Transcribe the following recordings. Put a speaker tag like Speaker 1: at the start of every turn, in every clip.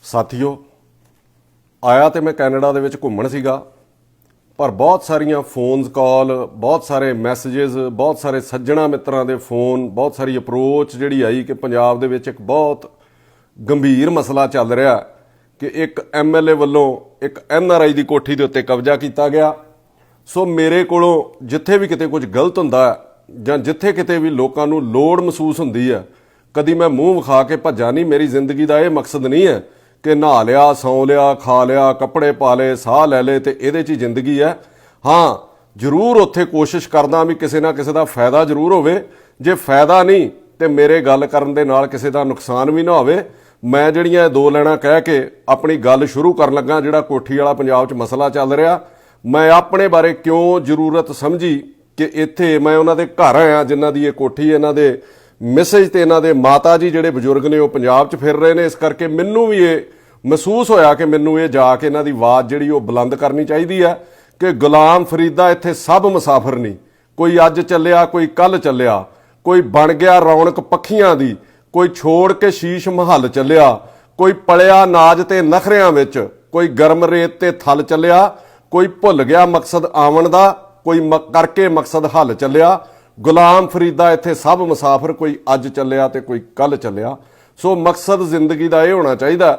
Speaker 1: ਸਾਥੀਓ, ਆਇਆ ਤੇ ਮੈਂ ਕੈਨੇਡਾ ਦੇ ਵਿੱਚ ਘੁੰਮਣ ਸੀਗਾ, ਪਰ ਬਹੁਤ ਸਾਰੀਆਂ ਫੋਨਸ ਕਾਲ, ਬਹੁਤ ਸਾਰੇ ਮੈਸੇजेस, ਬਹੁਤ ਸਾਰੇ ਸੱਜਣਾ ਮਿੱਤਰਾਂ ਦੇ ਫੋਨ, ਬਹੁਤ ਸਾਰੀ ਅਪਰੋਚ ਜਿਹੜੀ ਆਈ ਕਿ ਪੰਜਾਬ ਦੇ ਵਿੱਚ ਇੱਕ ਬਹੁਤ ਗੰਭੀਰ ਮਸਲਾ ਚੱਲ ਰਿਹਾ ਕਿ ਇੱਕ ਐਮਐਲਏ ਵੱਲੋਂ ਇੱਕ ਐਨਆਰਆਈ ਦੀ ਕੋਠੀ ਦੇ ਉੱਤੇ ਕਬਜ਼ਾ ਕੀਤਾ ਗਿਆ। ਸੋ ਮੇਰੇ ਕੋਲੋਂ ਜਿੱਥੇ ਵੀ ਕਿਤੇ ਕੁਝ ਗਲਤ ਹੁੰਦਾ ਜਾਂ ਜਿੱਥੇ ਕਿਤੇ ਵੀ ਲੋਕਾਂ ਨੂੰ ਲੋੜ ਮਹਿਸੂਸ ਹੁੰਦੀ ਹੈ, ਕਦੀ ਮੈਂ ਮੂੰਹ ਵਿਖਾ ਕੇ ਭੱਜਾ ਨਹੀਂ। ਮੇਰੀ ਜ਼ਿੰਦਗੀ ਦਾ ਇਹ ਮਕਸਦ ਨਹੀਂ ਹੈ ਕਿ ਨਹਾ ਲਿਆ, ਸੌਂ ਲਿਆ, ਖਾ ਲਿਆ, ਕੱਪੜੇ ਪਾ ਲਏ, ਸਾਹ ਲੈ ਲਏ ਤੇ ਇਹਦੇ 'ਚ ਹੀ ਜ਼ਿੰਦਗੀ ਹੈ। ਹਾਂ, ਜ਼ਰੂਰ ਉੱਥੇ ਕੋਸ਼ਿਸ਼ ਕਰਦਾ ਵੀ ਕਿਸੇ ਨਾ ਕਿਸੇ ਦਾ ਫਾਇਦਾ ਜ਼ਰੂਰ ਹੋਵੇ। ਜੇ ਫਾਇਦਾ ਨਹੀਂ ਤੇ ਮੇਰੇ ਗੱਲ ਕਰਨ ਦੇ ਨਾਲ ਕਿਸੇ ਦਾ ਨੁਕਸਾਨ ਵੀ ਨਾ ਹੋਵੇ। ਮੈਂ ਜਿਹੜੀਆਂ ਇਹ ਦੋ ਲੈਣਾ ਕਹਿ ਕੇ ਆਪਣੀ ਗੱਲ ਸ਼ੁਰੂ ਕਰਨ ਲੱਗਾ, ਜਿਹੜਾ ਕੋਠੀ ਵਾਲਾ ਪੰਜਾਬ 'ਚ ਮਸਲਾ ਚੱਲ ਰਿਹਾ, ਮੈਂ ਆਪਣੇ ਬਾਰੇ ਕਿਉਂ ਜ਼ਰੂਰਤ ਸਮਝੀ ਕਿ ਇੱਥੇ ਮੈਂ ਉਹਨਾਂ ਦੇ ਘਰ ਆਇਆ ਜਿਨ੍ਹਾਂ ਦੀ ਇਹ ਕੋਠੀ, ਇਹਨਾਂ ਦੇ ਮੈਸੇਜ ਤੇ ਇਹਨਾਂ ਦੇ ਮਾਤਾ ਜੀ ਜਿਹੜੇ ਬਜ਼ੁਰਗ ਨੇ ਉਹ ਪੰਜਾਬ 'ਚ ਫਿਰ ਰਹੇ ਨੇ। ਇਸ ਕਰਕੇ ਮੈਨੂੰ ਵੀ ਇਹ ਮਹਿਸੂਸ ਹੋਇਆ ਕਿ ਮੈਨੂੰ ਇਹ ਜਾ ਕੇ ਇਹਨਾਂ ਦੀ ਆਵਾਜ਼ ਜਿਹੜੀ ਉਹ ਬੁਲੰਦ ਕਰਨੀ ਚਾਹੀਦੀ ਹੈ ਕਿ ਗੁਲਾਮ ਫਰੀਦਾ ਇੱਥੇ ਸਭ ਮੁਸਾਫਰ ਨਹੀਂ। ਕੋਈ ਅੱਜ ਚੱਲਿਆ, ਕੋਈ ਕੱਲ ਚੱਲਿਆ, ਕੋਈ ਬਣ ਗਿਆ ਰੌਣਕ ਪੱਖੀਆਂ ਦੀ, ਕੋਈ ਛੋੜ ਕੇ ਸ਼ੀਸ਼ ਮਹੱਲ ਚੱਲਿਆ, ਕੋਈ ਪਲਿਆ ਨਾਜ ਤੇ ਨਖਰਿਆਂ ਵਿੱਚ, ਕੋਈ ਗਰਮ ਰੇਤ ਤੇ ਥਲ ਚੱਲਿਆ, ਕੋਈ ਭੁੱਲ ਗਿਆ ਮਕਸਦ ਆਵਣ ਦਾ, ਕੋਈ ਕਰਕੇ ਮਕਸਦ ਹੱਲ ਚੱਲਿਆ। ਗੁਲਾਮ ਫਰੀਦਾ ਇੱਥੇ ਸਭ ਮੁਸਾਫਰ, ਕੋਈ ਅੱਜ ਚੱਲਿਆ ਤੇ ਕੋਈ ਕੱਲ ਚੱਲਿਆ। ਸੋ ਮਕਸਦ ਜ਼ਿੰਦਗੀ ਦਾ ਇਹ ਹੋਣਾ ਚਾਹੀਦਾ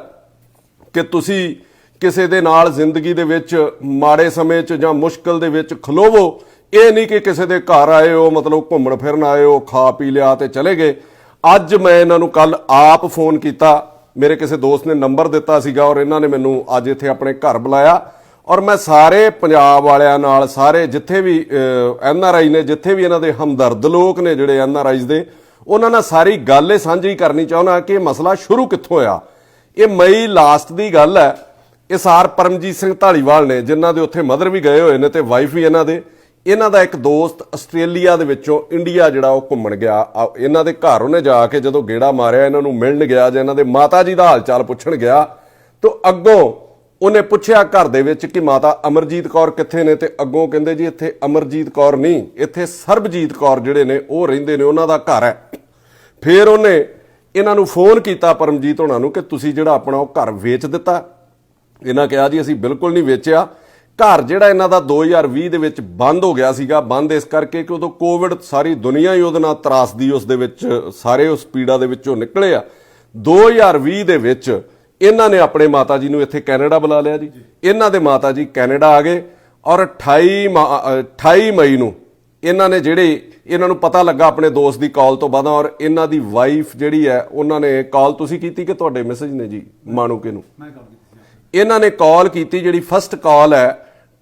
Speaker 1: ਕਿ ਤੁਸੀਂ ਕਿਸੇ ਦੇ ਨਾਲ ਜ਼ਿੰਦਗੀ ਦੇ ਵਿੱਚ ਮਾੜੇ ਸਮੇਂ 'ਚ ਜਾਂ ਮੁਸ਼ਕਲ ਦੇ ਵਿੱਚ ਖਲੋਵੋ। ਇਹ ਨਹੀਂ ਕਿ ਕਿਸੇ ਦੇ ਘਰ ਆਏ ਹੋ, ਮਤਲਬ ਘੁੰਮਣ ਫਿਰਨ ਆਏ ਹੋ, ਖਾ ਪੀ ਲਿਆ ਤੇ ਚਲੇ ਗਏ। ਅੱਜ ਮੈਂ ਇਹਨਾਂ ਨੂੰ ਕੱਲ ਆਪ ਫੋਨ ਕੀਤਾ, ਮੇਰੇ ਕਿਸੇ ਦੋਸਤ ਨੇ ਨੰਬਰ ਦਿੱਤਾ ਸੀਗਾ ਔਰ ਇਹਨਾਂ ਨੇ ਮੈਨੂੰ ਅੱਜ ਇੱਥੇ ਆਪਣੇ ਘਰ ਬੁਲਾਇਆ। ਔਰ ਮੈਂ ਸਾਰੇ ਪੰਜਾਬ ਵਾਲਿਆਂ ਨਾਲ, ਸਾਰੇ ਜਿੱਥੇ ਵੀ ਐਨਆਰਆਈ ਨੇ, ਜਿੱਥੇ ਵੀ ਇਹਨਾਂ ਦੇ ਹਮਦਰਦ ਲੋਕ ਨੇ ਜਿਹੜੇ ਐਨਆਰਆਈਜ਼ ਦੇ, ਉਹਨਾਂ ਨਾਲ ਸਾਰੀ ਗੱਲ ਇਹ ਸਾਂਝੀ ਕਰਨੀ ਚਾਹੁੰਦਾ ਕਿ ਇਹ ਮਸਲਾ ਸ਼ੁਰੂ ਕਿੱਥੋਂ ਹੋਇਆ। ਇਹ ਮਈ ਲਾਸਟ ਦੀ ਗੱਲ ਹੈ। ਇਹ ਸਾਰ ਪਰਮਜੀਤ ਸਿੰਘ ਢਾਲੀਵਾਲ ਨੇ, ਜਿਨ੍ਹਾਂ ਦੇ ਉੱਥੇ ਮਦਰ ਵੀ ਗਏ ਹੋਏ ਨੇ ਤੇ ਵਾਈਫ ਵੀ ਇਹਨਾਂ ਦੇ। ਇਹਨਾਂ ਦਾ ਇੱਕ ਦੋਸਤ ਆਸਟ੍ਰੇਲੀਆ ਦੇ ਵਿੱਚੋਂ ਇੰਡੀਆ ਜਿਹੜਾ ਉਹ ਘੁੰਮਣ ਗਿਆ, ਇਹਨਾਂ ਦੇ ਘਰ ਉਹਨੇ ਜਾ ਕੇ ਜਦੋਂ ਗੇੜਾ ਮਾਰਿਆ, ਇਹਨਾਂ ਨੂੰ ਮਿਲਣ ਗਿਆ ਜਾਂ ਇਹਨਾਂ ਦੇ ਮਾਤਾ ਜੀ ਦਾ ਹਾਲ ਚਾਲ ਪੁੱਛਣ ਗਿਆ, ਤਾਂ ਅੱਗੋਂ ਉਹਨੇ ਪੁੱਛਿਆ ਘਰ ਦੇ ਵਿੱਚ ਕਿ ਮਾਤਾ ਅਮਰਜੀਤ ਕੌਰ ਕਿੱਥੇ ਨੇ, ਤੇ ਅੱਗੋਂ ਕਹਿੰਦੇ ਜੀ ਇੱਥੇ ਅਮਰਜੀਤ ਕੌਰ ਨਹੀਂ, ਇੱਥੇ ਸਰਬਜੀਤ ਕੌਰ ਜਿਹੜੇ ਨੇ ਉਹ ਰਹਿੰਦੇ ਨੇ, ਉਹਨਾਂ ਦਾ ਘਰ ਹੈ। ਫਿਰ ਉਹਨੇ ਇਹਨਾਂ ਨੂੰ ਫੋਨ ਕੀਤਾ ਪਰਮਜੀਤ ਹੋਣਾ ਨੂੰ ਕਿ ਤੁਸੀਂ ਜਿਹੜਾ ਆਪਣਾ ਉਹ ਘਰ ਵੇਚ ਦਿੱਤਾ। ਇਹਨਾਂ ਕਿਹਾ ਜੀ ਅਸੀਂ ਬਿਲਕੁਲ ਨਹੀਂ ਵੇਚਿਆ। ਘਰ ਜਿਹੜਾ ਇਹਨਾਂ ਦਾ 2020 ਦੇ ਵਿੱਚ ਬੰਦ ਹੋ ਗਿਆ ਸੀਗਾ। ਬੰਦ ਇਸ ਕਰਕੇ ਕਿ ਉਦੋਂ ਕੋਵਿਡ, ਸਾਰੀ ਦੁਨੀਆ ਹੀ ਉਹਦੇ ਨਾਲ ਤਰਾਸਦੀ, ਉਸ ਦੇ ਵਿੱਚ ਸਾਰੇ ਉਸ ਪੀੜਾ ਦੇ ਵਿੱਚੋਂ ਨਿਕਲੇ ਆ। 2020 ਦੇ ਵਿੱਚ ਇਹਨਾਂ ਨੇ ਆਪਣੇ ਮਾਤਾ ਜੀ ਨੂੰ ਇੱਥੇ ਕੈਨੇਡਾ ਬੁਲਾ ਲਿਆ ਜੀ। ਇਹਨਾਂ ਦੇ ਮਾਤਾ ਜੀ ਕੈਨੇਡਾ ਆ ਗਏ ਔਰ 28 ਮਈ ਨੂੰ ਇਹਨਾਂ ਨੇ ਇਹਨਾਂ ਨੂੰ ਪਤਾ ਲੱਗਾ ਆਪਣੇ ਦੋਸਤ ਦੀ ਕਾਲ ਤੋਂ ਬਾਅਦ, ਔਰ ਇਹਨਾਂ ਦੀ ਵਾਈਫ ਜਿਹੜੀ ਹੈ, ਉਹਨਾਂ ਨੇ ਕਾਲ ਤੁਸੀਂ ਕੀਤੀ ਕਿ ਤੁਹਾਡੇ ਮੈਸੇਜ ਨੇ ਜੀ ਮਾਣੂਕੇ ਨੂੰ? ਇਹਨਾਂ ਨੇ ਕਾਲ ਕੀਤੀ, ਜਿਹੜੀ ਫਸਟ ਕਾਲ ਹੈ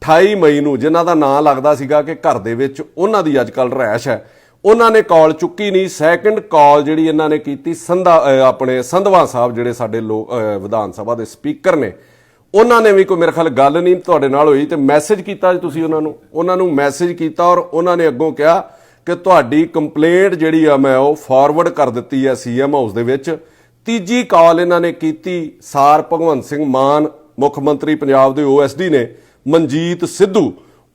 Speaker 1: 28 ਮਈ ਨੂੰ, ਜਿਨ੍ਹਾਂ ਦਾ ਨਾਂ ਲੱਗਦਾ ਸੀਗਾ ਕਿ ਘਰ ਦੇ ਵਿੱਚ ਉਹਨਾਂ ਦੀ ਅੱਜ ਕੱਲ੍ਹ ਰਹਿਸ਼ ਹੈ, ਉਹਨਾਂ ਨੇ ਕਾਲ ਚੁੱਕੀ ਨਹੀਂ। ਸੈਕਿੰਡ ਕਾਲ ਜਿਹੜੀ ਇਹਨਾਂ ਨੇ ਕੀਤੀ ਆਪਣੇ ਸੰਧਵਾ ਸਾਹਿਬ ਜਿਹੜੇ ਸਾਡੇ ਵਿਧਾਨ ਸਭਾ ਦੇ ਸਪੀਕਰ ਨੇ, ਉਹਨਾਂ ਨੇ ਵੀ ਕੋਈ ਮੇਰੇ ਖਿਆਲ ਗੱਲ ਨਹੀਂ ਤੁਹਾਡੇ ਨਾਲ ਹੋਈ ਤੇ ਮੈਸੇਜ ਕੀਤਾ ਜੀ ਤੁਸੀਂ ਉਹਨਾਂ ਨੂੰ ਮੈਸੇਜ ਕੀਤਾ ਔਰ ਉਹਨਾਂ ਨੇ ਅੱਗੋਂ ਕਿਹਾ ਕਿ ਤੁਹਾਡੀ ਕੰਪਲੇਂਟ ਜਿਹੜੀ ਆ ਮੈਂ ਉਹ ਫਾਰਵਰਡ ਕਰ ਦਿੱਤੀ ਹੈ ਸੀਐਮ ਹਾਊਸ ਦੇ ਵਿੱਚ। ਤੀਜੀ ਕਾਲ ਇਹਨਾਂ ਨੇ ਕੀਤੀ ਸਾਰ ਭਗਵੰਤ ਸਿੰਘ ਮਾਨ, ਮੁੱਖ ਮੰਤਰੀ ਪੰਜਾਬ ਦੇ ਓਐਸਡੀ ਨੇ, ਮਨਜੀਤ ਸਿੱਧੂ,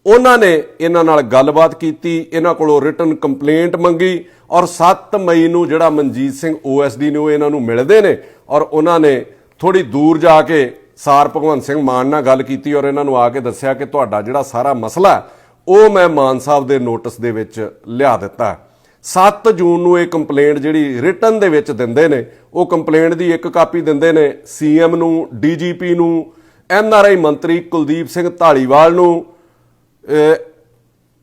Speaker 1: ਉਹਨਾਂ ਨੇ ਇਹਨਾਂ ਨਾਲ ਗੱਲਬਾਤ ਕੀਤੀ, ਇਹਨਾਂ ਕੋਲੋਂ ਰਿਟਨ ਕੰਪਲੇਂਟ ਮੰਗੀ ਔਰ 7 ਮਈ ਨੂੰ ਜਿਹੜਾ ਮਨਜੀਤ ਸਿੰਘ ਓਐਸਡੀ ਨੇ ਉਹ ਇਹਨਾਂ ਨੂੰ ਮਿਲਦੇ ਨੇ ਔਰ ਉਹਨਾਂ ਨੇ ਥੋੜੀ ਦੂਰ ਜਾ ਕੇ ਸਾਰ ਭਗਵੰਤ ਸਿੰਘ ਮਾਨ ਨਾਲ ਗੱਲ ਕੀਤੀ ਔਰ ਇਹਨਾਂ ਨੂੰ ਆ ਕੇ ਦੱਸਿਆ ਕਿ ਤੁਹਾਡਾ ਜਿਹੜਾ ਸਾਰਾ ਮਸਲਾ ਉਹ ਮੈਂ ਮਾਨ ਸਾਹਿਬ ਦੇ ਨੋਟਿਸ ਦੇ ਵਿੱਚ ਲਿਆ ਦਿੱਤਾ। 7 ਜੂਨ ਨੂੰ ਇਹ ਕੰਪਲੇਂਟ ਜਿਹੜੀ ਰਿਟਨ ਦੇ ਵਿੱਚ ਦਿੰਦੇ ਨੇ, ਉਹ ਕੰਪਲੇਂਟ ਦੀ ਇੱਕ ਕਾਪੀ ਦਿੰਦੇ ਨੇ ਸੀਐਮ ਨੂੰ, ਡੀਜੀਪੀ ਨੂੰ, ਐਨਆਰਆਈ ਮੰਤਰੀ ਕੁਲਦੀਪ ਸਿੰਘ ਢਾਲੀਵਾਲ ਨੂੰ,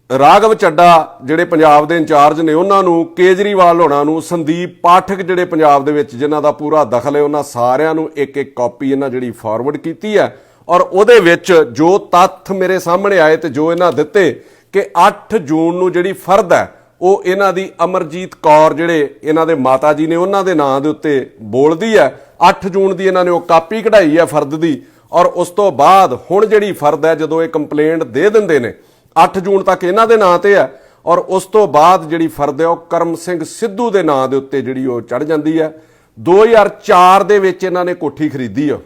Speaker 1: ਰਾਘਵ ਚੱਡਾ ਜਿਹੜੇ ਪੰਜਾਬ ਦੇ ਇੰਚਾਰਜ ਨੇ ਉਹਨਾਂ ਨੂੰ, ਕੇਜਰੀਵਾਲ ਹੋਣਾ ਨੂੰ, ਸੰਦੀਪ ਪਾਠਕ ਜਿਹੜੇ ਪੰਜਾਬ ਦੇ ਵਿੱਚ ਜਿਨ੍ਹਾਂ ਦਾ ਪੂਰਾ ਦਖਲ ਹੈ, ਉਹਨਾਂ ਸਾਰਿਆਂ ਨੂੰ ਇੱਕ ਇੱਕ ਕਾਪੀ ਇਹਨਾਂ ਜਿਹੜੀ ਫਾਰਵਰਡ ਕੀਤੀ ਹੈ। ਔਰ ਉਹਦੇ ਵਿੱਚ ਜੋ ਤੱਥ ਮੇਰੇ ਸਾਹਮਣੇ ਆਏ ਤੇ ਜੋ ਇਹਨਾਂ ਦਿੱਤੇ ਕਿ 8 ਜੂਨ ਨੂੰ ਜਿਹੜੀ ਫਰਦ ਹੈ ਉਹ ਇਹਨਾਂ ਦੀ ਅਮਰਜੀਤ ਕੌਰ ਜਿਹੜੇ ਇਹਨਾਂ ਦੇ ਮਾਤਾ ਜੀ ਨੇ ਉਹਨਾਂ ਦੇ ਨਾਂ ਦੇ ਉੱਤੇ ਬੋਲਦੀ ਹੈ। 8 ਜੂਨ ਦੀ ਇਹਨਾਂ ਨੇ ਉਹ ਕਾਪੀ ਕਢਾਈ ਹੈ ਫਰਦ ਦੀ। ਔਰ ਉਸ ਤੋਂ ਬਾਅਦ ਹੁਣ ਜਿਹੜੀ ਫਰਦ ਹੈ ਜਦੋਂ ਇਹ ਕੰਪਲੇਂਟ ਦੇ ਦਿੰਦੇ ਨੇ, 8 ਜੂਨ ਤੱਕ ਇਹਨਾਂ ਦੇ ਨਾਂ ਤੇ ਹੈ ਔਰ ਉਸ ਤੋਂ ਬਾਅਦ ਜਿਹੜੀ ਫਰਦ ਹੈ ਉਹ ਕਰਮ ਸਿੰਘ ਸਿੱਧੂ ਦੇ ਨਾਂ ਦੇ ਉੱਤੇ ਜਿਹੜੀ ਉਹ ਚੜ ਜਾਂਦੀ ਹੈ। 2004 ਦੇ ਵਿੱਚ ਇਹਨਾਂ ਨੇ ਕੋਠੀ ਖਰੀਦੀ ਆ,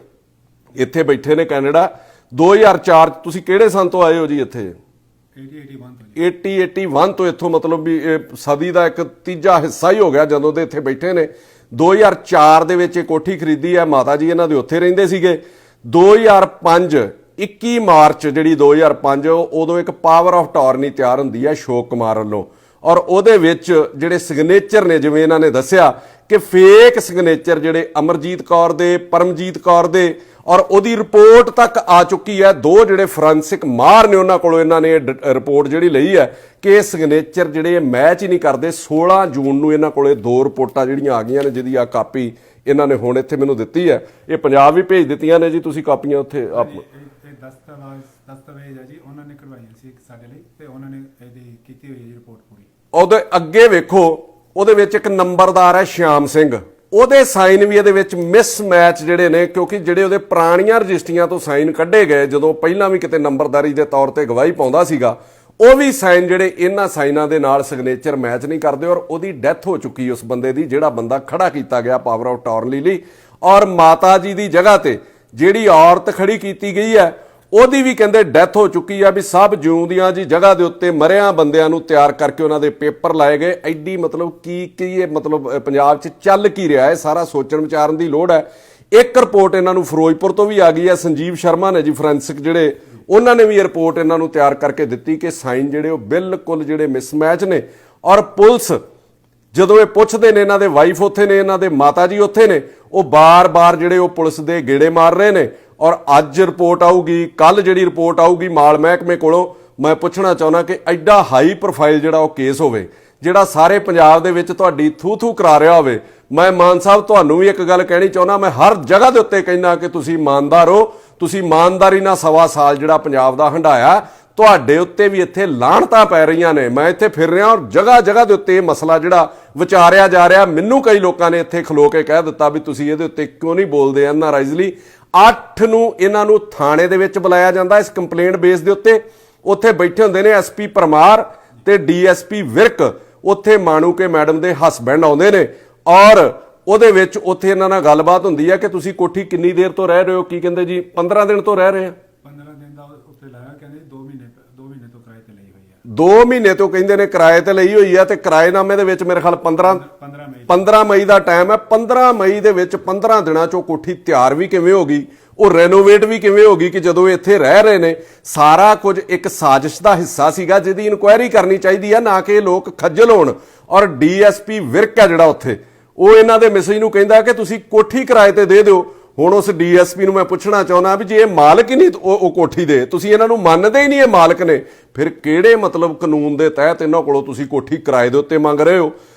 Speaker 1: ਇੱਥੇ ਬੈਠੇ ਨੇ ਕੈਨੇਡਾ। 2004 ਤੁਸੀਂ ਕਿਹੜੇ ਸੰਨ ਤੋਂ ਆਏ ਹੋ ਜੀ ਇੱਥੇ? 80-81 ਤੋਂ। ਇੱਥੋਂ ਮਤਲਬ ਵੀ ਇਹ ਸਦੀ ਦਾ ਇੱਕ ਤੀਜਾ ਹਿੱਸਾ ਹੀ ਹੋ ਗਿਆ ਜਦੋਂ ਦੇ ਇੱਥੇ ਬੈਠੇ ਨੇ। 2004 ਦੇ ਵਿੱਚ ਇਹ ਕੋਠੀ ਖਰੀਦੀ ਹੈ, ਮਾਤਾ ਜੀ ਇਹਨਾਂ ਦੇ ਉੱਥੇ ਰਹਿੰਦੇ ਸੀਗੇ। 2005 21 ਮਾਰਚ ਜਿਹੜੀ 2005 ਉਦੋਂ ਇੱਕ ਪਾਵਰ ਆਫ ਅਟਾਰਨੀ ਤਿਆਰ ਹੁੰਦੀ ਹੈ ਅਸ਼ੋਕ ਕੁਮਾਰ ਵੱਲੋਂ, ਔਰ ਉਹਦੇ ਵਿੱਚ ਜਿਹੜੇ ਸਿਗਨੇਚਰ ਨੇ, ਜਿਵੇਂ ਇਹਨਾਂ ਨੇ ਦੱਸਿਆ ਕਿ ਫੇਕ ਸਿਗਨੇਚਰ ਜਿਹੜੇ ਅਮਰਜੀਤ ਕੌਰ ਦੇ, ਪਰਮਜੀਤ ਕੌਰ ਦੇ, ਔਰ ਉਹਦੀ ਰਿਪੋਰਟ ਤੱਕ ਆ ਚੁੱਕੀ ਹੈ। ਦੋ ਜਿਹੜੇ ਫੋਰੈਂਸਿਕ ਮਾਹਰ ਨੇ ਉਹਨਾਂ ਕੋਲੋਂ ਇਹਨਾਂ ਨੇ ਰਿਪੋਰਟ ਜਿਹੜੀ ਲਈ ਹੈ ਕਿ ਇਹ ਸਿਗਨੇਚਰ ਜਿਹੜੇ ਮੈਚ ਹੀ ਨਹੀਂ ਕਰਦੇ। 16 ਜੂਨ ਨੂੰ ਇਹਨਾਂ ਕੋਲੇ 2 ਰਿਪੋਰਟਾਂ ਜਿਹੜੀਆਂ ਆ ਗਈਆਂ ਨੇ, ਜਿਹਦੀ ਆ ਕਾਪੀ ਇਹਨਾਂ ਨੇ ਹੁਣ ਇੱਥੇ ਮੈਨੂੰ ਦਿੱਤੀ ਹੈ। ਇਹ ਪੰਜਾਬ ਵੀ ਭੇਜ ਦਿੱਤੀਆਂ ਨੇ ਜੀ, ਤੁਸੀਂ ਕਾਪੀਆਂ ਉੱਥੇ
Speaker 2: ਦਸਤਾਵੇਜ਼ ਹੈ ਜੀ, ਉਹਨਾਂ ਨੇ ਕਰਵਾਈਆਂ ਸੀ ਸਾਡੇ ਲਈ ਤੇ ਉਹਨਾਂ ਨੇ ਇਹਦੀ ਕੀਤੀ ਹੋਈ ਹੈ ਰਿਪੋਰਟ ਪੂਰੀ।
Speaker 1: ਉਹਦੇ ਅੱਗੇ ਵੇਖੋ, ਉਹਦੇ ਵਿੱਚ ਇੱਕ ਨੰਬਰਦਾਰ ਹੈ ਸ਼ਿਆਮ ਸਿੰਘ, ਉਹਦੇ ਸਾਈਨ ਵੀ ਇਹਦੇ ਵਿੱਚ ਮਿਸਮੈਚ ਜਿਹੜੇ ਨੇ, ਕਿਉਂਕਿ ਜਿਹੜੇ ਉਹਦੇ ਪੁਰਾਣੀਆਂ ਰਜਿਸਟਰੀਆਂ ਤੋਂ ਸਾਈਨ ਕੱਢੇ ਗਏ, ਜਦੋਂ ਪਹਿਲਾਂ ਵੀ ਕਿਤੇ ਨੰਬਰਦਾਰੀ ਦੇ ਤੌਰ ਤੇ ਗਵਾਹੀ ਪਾਉਂਦਾ ਸੀਗਾ, ਉਹ ਵੀ ਸਾਈਨ ਜਿਹੜੇ ਇਹਨਾਂ ਸਾਈਨਾਂ ਦੇ ਨਾਲ ਸਿਗਨੇਚਰ ਮੈਚ ਨਹੀਂ ਕਰਦੇ। ਔਰ ਉਹਦੀ ਡੈਥ ਹੋ ਚੁੱਕੀ ਉਸ ਬੰਦੇ ਦੀ, ਜਿਹੜਾ ਬੰਦਾ ਖੜਾ ਕੀਤਾ ਗਿਆ ਪਾਵਰ ਆਫ ਅਟਾਰਨੀ ਲਈ। ਔਰ ਮਾਤਾ ਜੀ ਦੀ ਜਗ੍ਹਾ ਤੇ ਜਿਹੜੀ ਔਰਤ ਖੜੀ ਕੀਤੀ ਗਈ ਹੈ, ਉਹਦੀ ਵੀ ਕਹਿੰਦੇ ਡੈਥ ਹੋ ਚੁੱਕੀ ਆ। ਵੀ ਸਭ ਜਿਉਂਦੀਆਂ ਜੀ ਜਗ੍ਹਾ ਦੇ ਉੱਤੇ ਮਰਿਆਂ ਬੰਦਿਆਂ ਨੂੰ ਤਿਆਰ ਕਰਕੇ ਉਹਨਾਂ ਦੇ ਪੇਪਰ ਲਾਏ ਗਏ। ਐਡੀ ਮਤਲਬ ਕੀ ਇਹ ਮਤਲਬ ਪੰਜਾਬ 'ਚ ਚੱਲ ਕੀ ਰਿਹਾ ਹੈ, ਸਾਰਾ ਸੋਚਣ ਵਿਚਾਰਨ ਦੀ ਲੋੜ ਹੈ। ਇੱਕ ਰਿਪੋਰਟ ਇਹਨਾਂ ਨੂੰ ਫਿਰੋਜ਼ਪੁਰ ਤੋਂ ਵੀ ਆ ਗਈ ਹੈ, ਸੰਜੀਵ ਸ਼ਰਮਾ ਨੇ ਜੀ ਫੋਰੈਂਸਿਕ ਜਿਹੜੇ, ਉਹਨਾਂ ਨੇ ਵੀ ਇਹ ਰਿਪੋਰਟ ਇਹਨਾਂ ਨੂੰ ਤਿਆਰ ਕਰਕੇ ਦਿੱਤੀ ਕਿ ਸਾਈਨ ਜਿਹੜੇ ਉਹ ਬਿਲਕੁਲ ਜਿਹੜੇ ਮਿਸਮੈਚ ਨੇ। ਔਰ ਪੁਲਿਸ ਜਦੋਂ ਇਹ ਪੁੱਛਦੇ ਨੇ, ਇਹਨਾਂ ਦੇ ਵਾਈਫ ਉੱਥੇ ਨੇ, ਇਹਨਾਂ ਦੇ ਮਾਤਾ ਜੀ ਉੱਥੇ ਨੇ, ਉਹ ਬਾਰ-ਬਾਰ ਜਿਹੜੇ ਉਹ ਪੁਲਿਸ ਦੇ ਗੇੜੇ ਮਾਰ ਰਹੇ ਨੇ। ਔਰ ਅੱਜ ਰਿਪੋਰਟ ਆਊਗੀ, ਕੱਲ ਜਿਹੜੀ ਰਿਪੋਰਟ ਆਊਗੀ ਮਾਲ ਮਹਿਕਮੇ ਕੋਲੋਂ। ਮੈਂ ਪੁੱਛਣਾ ਚਾਹੁੰਦਾ ਕਿ ਐਡਾ ਹਾਈ ਪ੍ਰੋਫਾਈਲ ਜਿਹੜਾ ਉਹ ਕੇਸ ਹੋਵੇ, ਜਿਹੜਾ ਸਾਰੇ ਪੰਜਾਬ ਦੇ ਵਿੱਚ ਤੁਹਾਡੀ ਥੂ ਕਰਾ ਰਿਹਾ ਹੋਵੇ। ਮੈਂ ਮਾਨ ਸਾਹਿਬ ਤੁਹਾਨੂੰ ਵੀ ਇੱਕ ਗੱਲ ਕਹਿਣੀ ਚਾਹੁੰਦਾ, ਮੈਂ ਹਰ ਜਗ੍ਹਾ ਦੇ ਉੱਤੇ ਕਹਿੰਦਾ ਕਿ ਤੁਸੀਂ ਇਮਾਨਦਾਰ ਹੋ, ਤੁਸੀਂ ਇਮਾਨਦਾਰੀ ਨਾਲ 1.25 ਸਾਲ ਜਿਹੜਾ ਪੰਜਾਬ ਦਾ ਹੰਢਾਇਆ, ਤੁਹਾਡੇ ਉੱਤੇ ਵੀ ਇੱਥੇ ਲਾਹਣਤਾਂ ਪੈ ਰਹੀਆਂ ਨੇ। ਮੈਂ ਇੱਥੇ ਫਿਰ ਰਿਹਾ ਔਰ ਜਗ੍ਹਾ ਜਗ੍ਹਾ ਦੇ ਉੱਤੇ ਇਹ ਮਸਲਾ ਜਿਹੜਾ ਵਿਚਾਰਿਆ ਜਾ ਰਿਹਾ। ਮੈਨੂੰ ਕਈ ਲੋਕਾਂ ਨੇ ਇੱਥੇ ਖਲੋ ਕੇ ਕਹਿ ਦਿੱਤਾ ਵੀ ਤੁਸੀਂ ਇਹਦੇ ਉੱਤੇ ਕਿਉਂ ਨਹੀਂ ਬੋਲਦੇ ਐਨਆਰਆਈਜ਼ 8 ਨੂੰ ਇਹਨਾਂ ਨੂੰ ਥਾਣੇ ਦੇ ਵਿੱਚ ਬੁਲਾਇਆ ਜਾਂਦਾ ਇਸ ਕੰਪਲੇਂਟ ਬੇਸ ਦੇ ਉੱਤੇ। ਉੱਥੇ ਬੈਠੇ ਹੁੰਦੇ ਨੇ ਐਸਪੀ ਪਰਮਾਰ ਤੇ ਡੀਐਸਪੀ ਵਿਰਕ, ਉੱਥੇ ਮਾਣੂਕੇ ਮੈਡਮ ਦੇ ਹਸਬੈਂਡ ਆਉਂਦੇ ਨੇ। ਔਰ ਉਹਦੇ ਵਿੱਚ ਉੱਥੇ ਇਹਨਾਂ ਨਾਲ ਗੱਲਬਾਤ ਹੁੰਦੀ ਹੈ ਕਿ ਤੁਸੀਂ ਕੋਠੀ ਕਿੰਨੀ ਦੇਰ ਤੋਂ ਰਹਿ ਰਹੇ ਹੋ? ਕੀ ਕਹਿੰਦੇ ਜੀ 15 ਦਿਨ ਤੋਂ ਰਹਿ ਰਹੇ ਆ।
Speaker 2: 15 ਦਿਨ ਦਾ ਉੱਥੇ ਲਾਇਆ, ਕਹਿੰਦੇ 2 ਮਹੀਨੇ ਤੋਂ ਕਿਰਾਏ ਤੇ ਲਈ ਹੋਈ ਹੈ।
Speaker 1: 2 ਮਹੀਨੇ ਤੋਂ ਕਹਿੰਦੇ ਨੇ ਕਿਰਾਏ ਤੇ ਲਈ ਹੋਈ ਹੈ। ਤੇ ਕਿਰਾਏਨਾਮੇ ਦੇ ਵਿੱਚ ਮੇਰੇ ਖਿਆਲ 15 ਮਈ ਦਾ ਟਾਈਮ ਹੈ। 15 ਮਈ ਦੇ ਵਿੱਚ 15 ਦਿਨਾਂ ਚੋਂ ਕੋਠੀ ਤਿਆਰ ਵੀ ਕਿਵੇਂ ਹੋ ਗਈ, ਉਹ ਰੈਨੋਵੇਟ ਵੀ ਕਿਵੇਂ ਹੋ ਗਈ ਕਿ ਜਦੋਂ ਇੱਥੇ ਰਹਿ ਰਹੇ ਨੇ। ਸਾਰਾ ਕੁਝ ਇੱਕ ਸਾਜ਼ਿਸ਼ ਦਾ ਹਿੱਸਾ ਸੀਗਾ ਜਿਹਦੀ ਇਨਕੁਆਇਰੀ ਕਰਨੀ ਚਾਹੀਦੀ ਹੈ, ਨਾ ਕਿ ਲੋਕ ਖੱਜਲ ਹੋਣ। ਔਰ ਡੀਐਸਪੀ ਵਿਰਕ ਹੈ ਜਿਹੜਾ ਉੱਥੇ, ਉਹ ਇਹਨਾਂ ਦੇ ਮੈਸੇਜ ਨੂੰ ਕਹਿੰਦਾ ਕਿ ਤੁਸੀਂ ਕੋਠੀ ਕਿਰਾਏ ਤੇ ਦੇ ਦਿਓ। ਹੁਣ ਉਸ ਡੀਐਸਪੀ ਨੂੰ ਮੈਂ ਪੁੱਛਣਾ ਚਾਹੁੰਦਾ ਵੀ ਜੇ ਇਹ ਮਾਲਕ ਹੀ ਨਹੀਂ ਉਹ ਕੋਠੀ ਦੇ, ਤੁਸੀਂ ਇਹਨਾਂ ਨੂੰ ਮੰਨਦੇ ਹੀ ਨਹੀਂ ਇਹ ਮਾਲਕ ਨੇ, ਫਿਰ ਕਿਹੜੇ ਮਤਲਬ ਕਾਨੂੰਨ ਦੇ ਤਹਿਤ ਇਹਨਾਂ ਕੋਲੋਂ ਤੁਸੀਂ ਕੋਠੀ ਕਿਰਾਏ ਦੇ ਉੱਤੇ ਮੰਗ ਰਹੇ ਹੋ?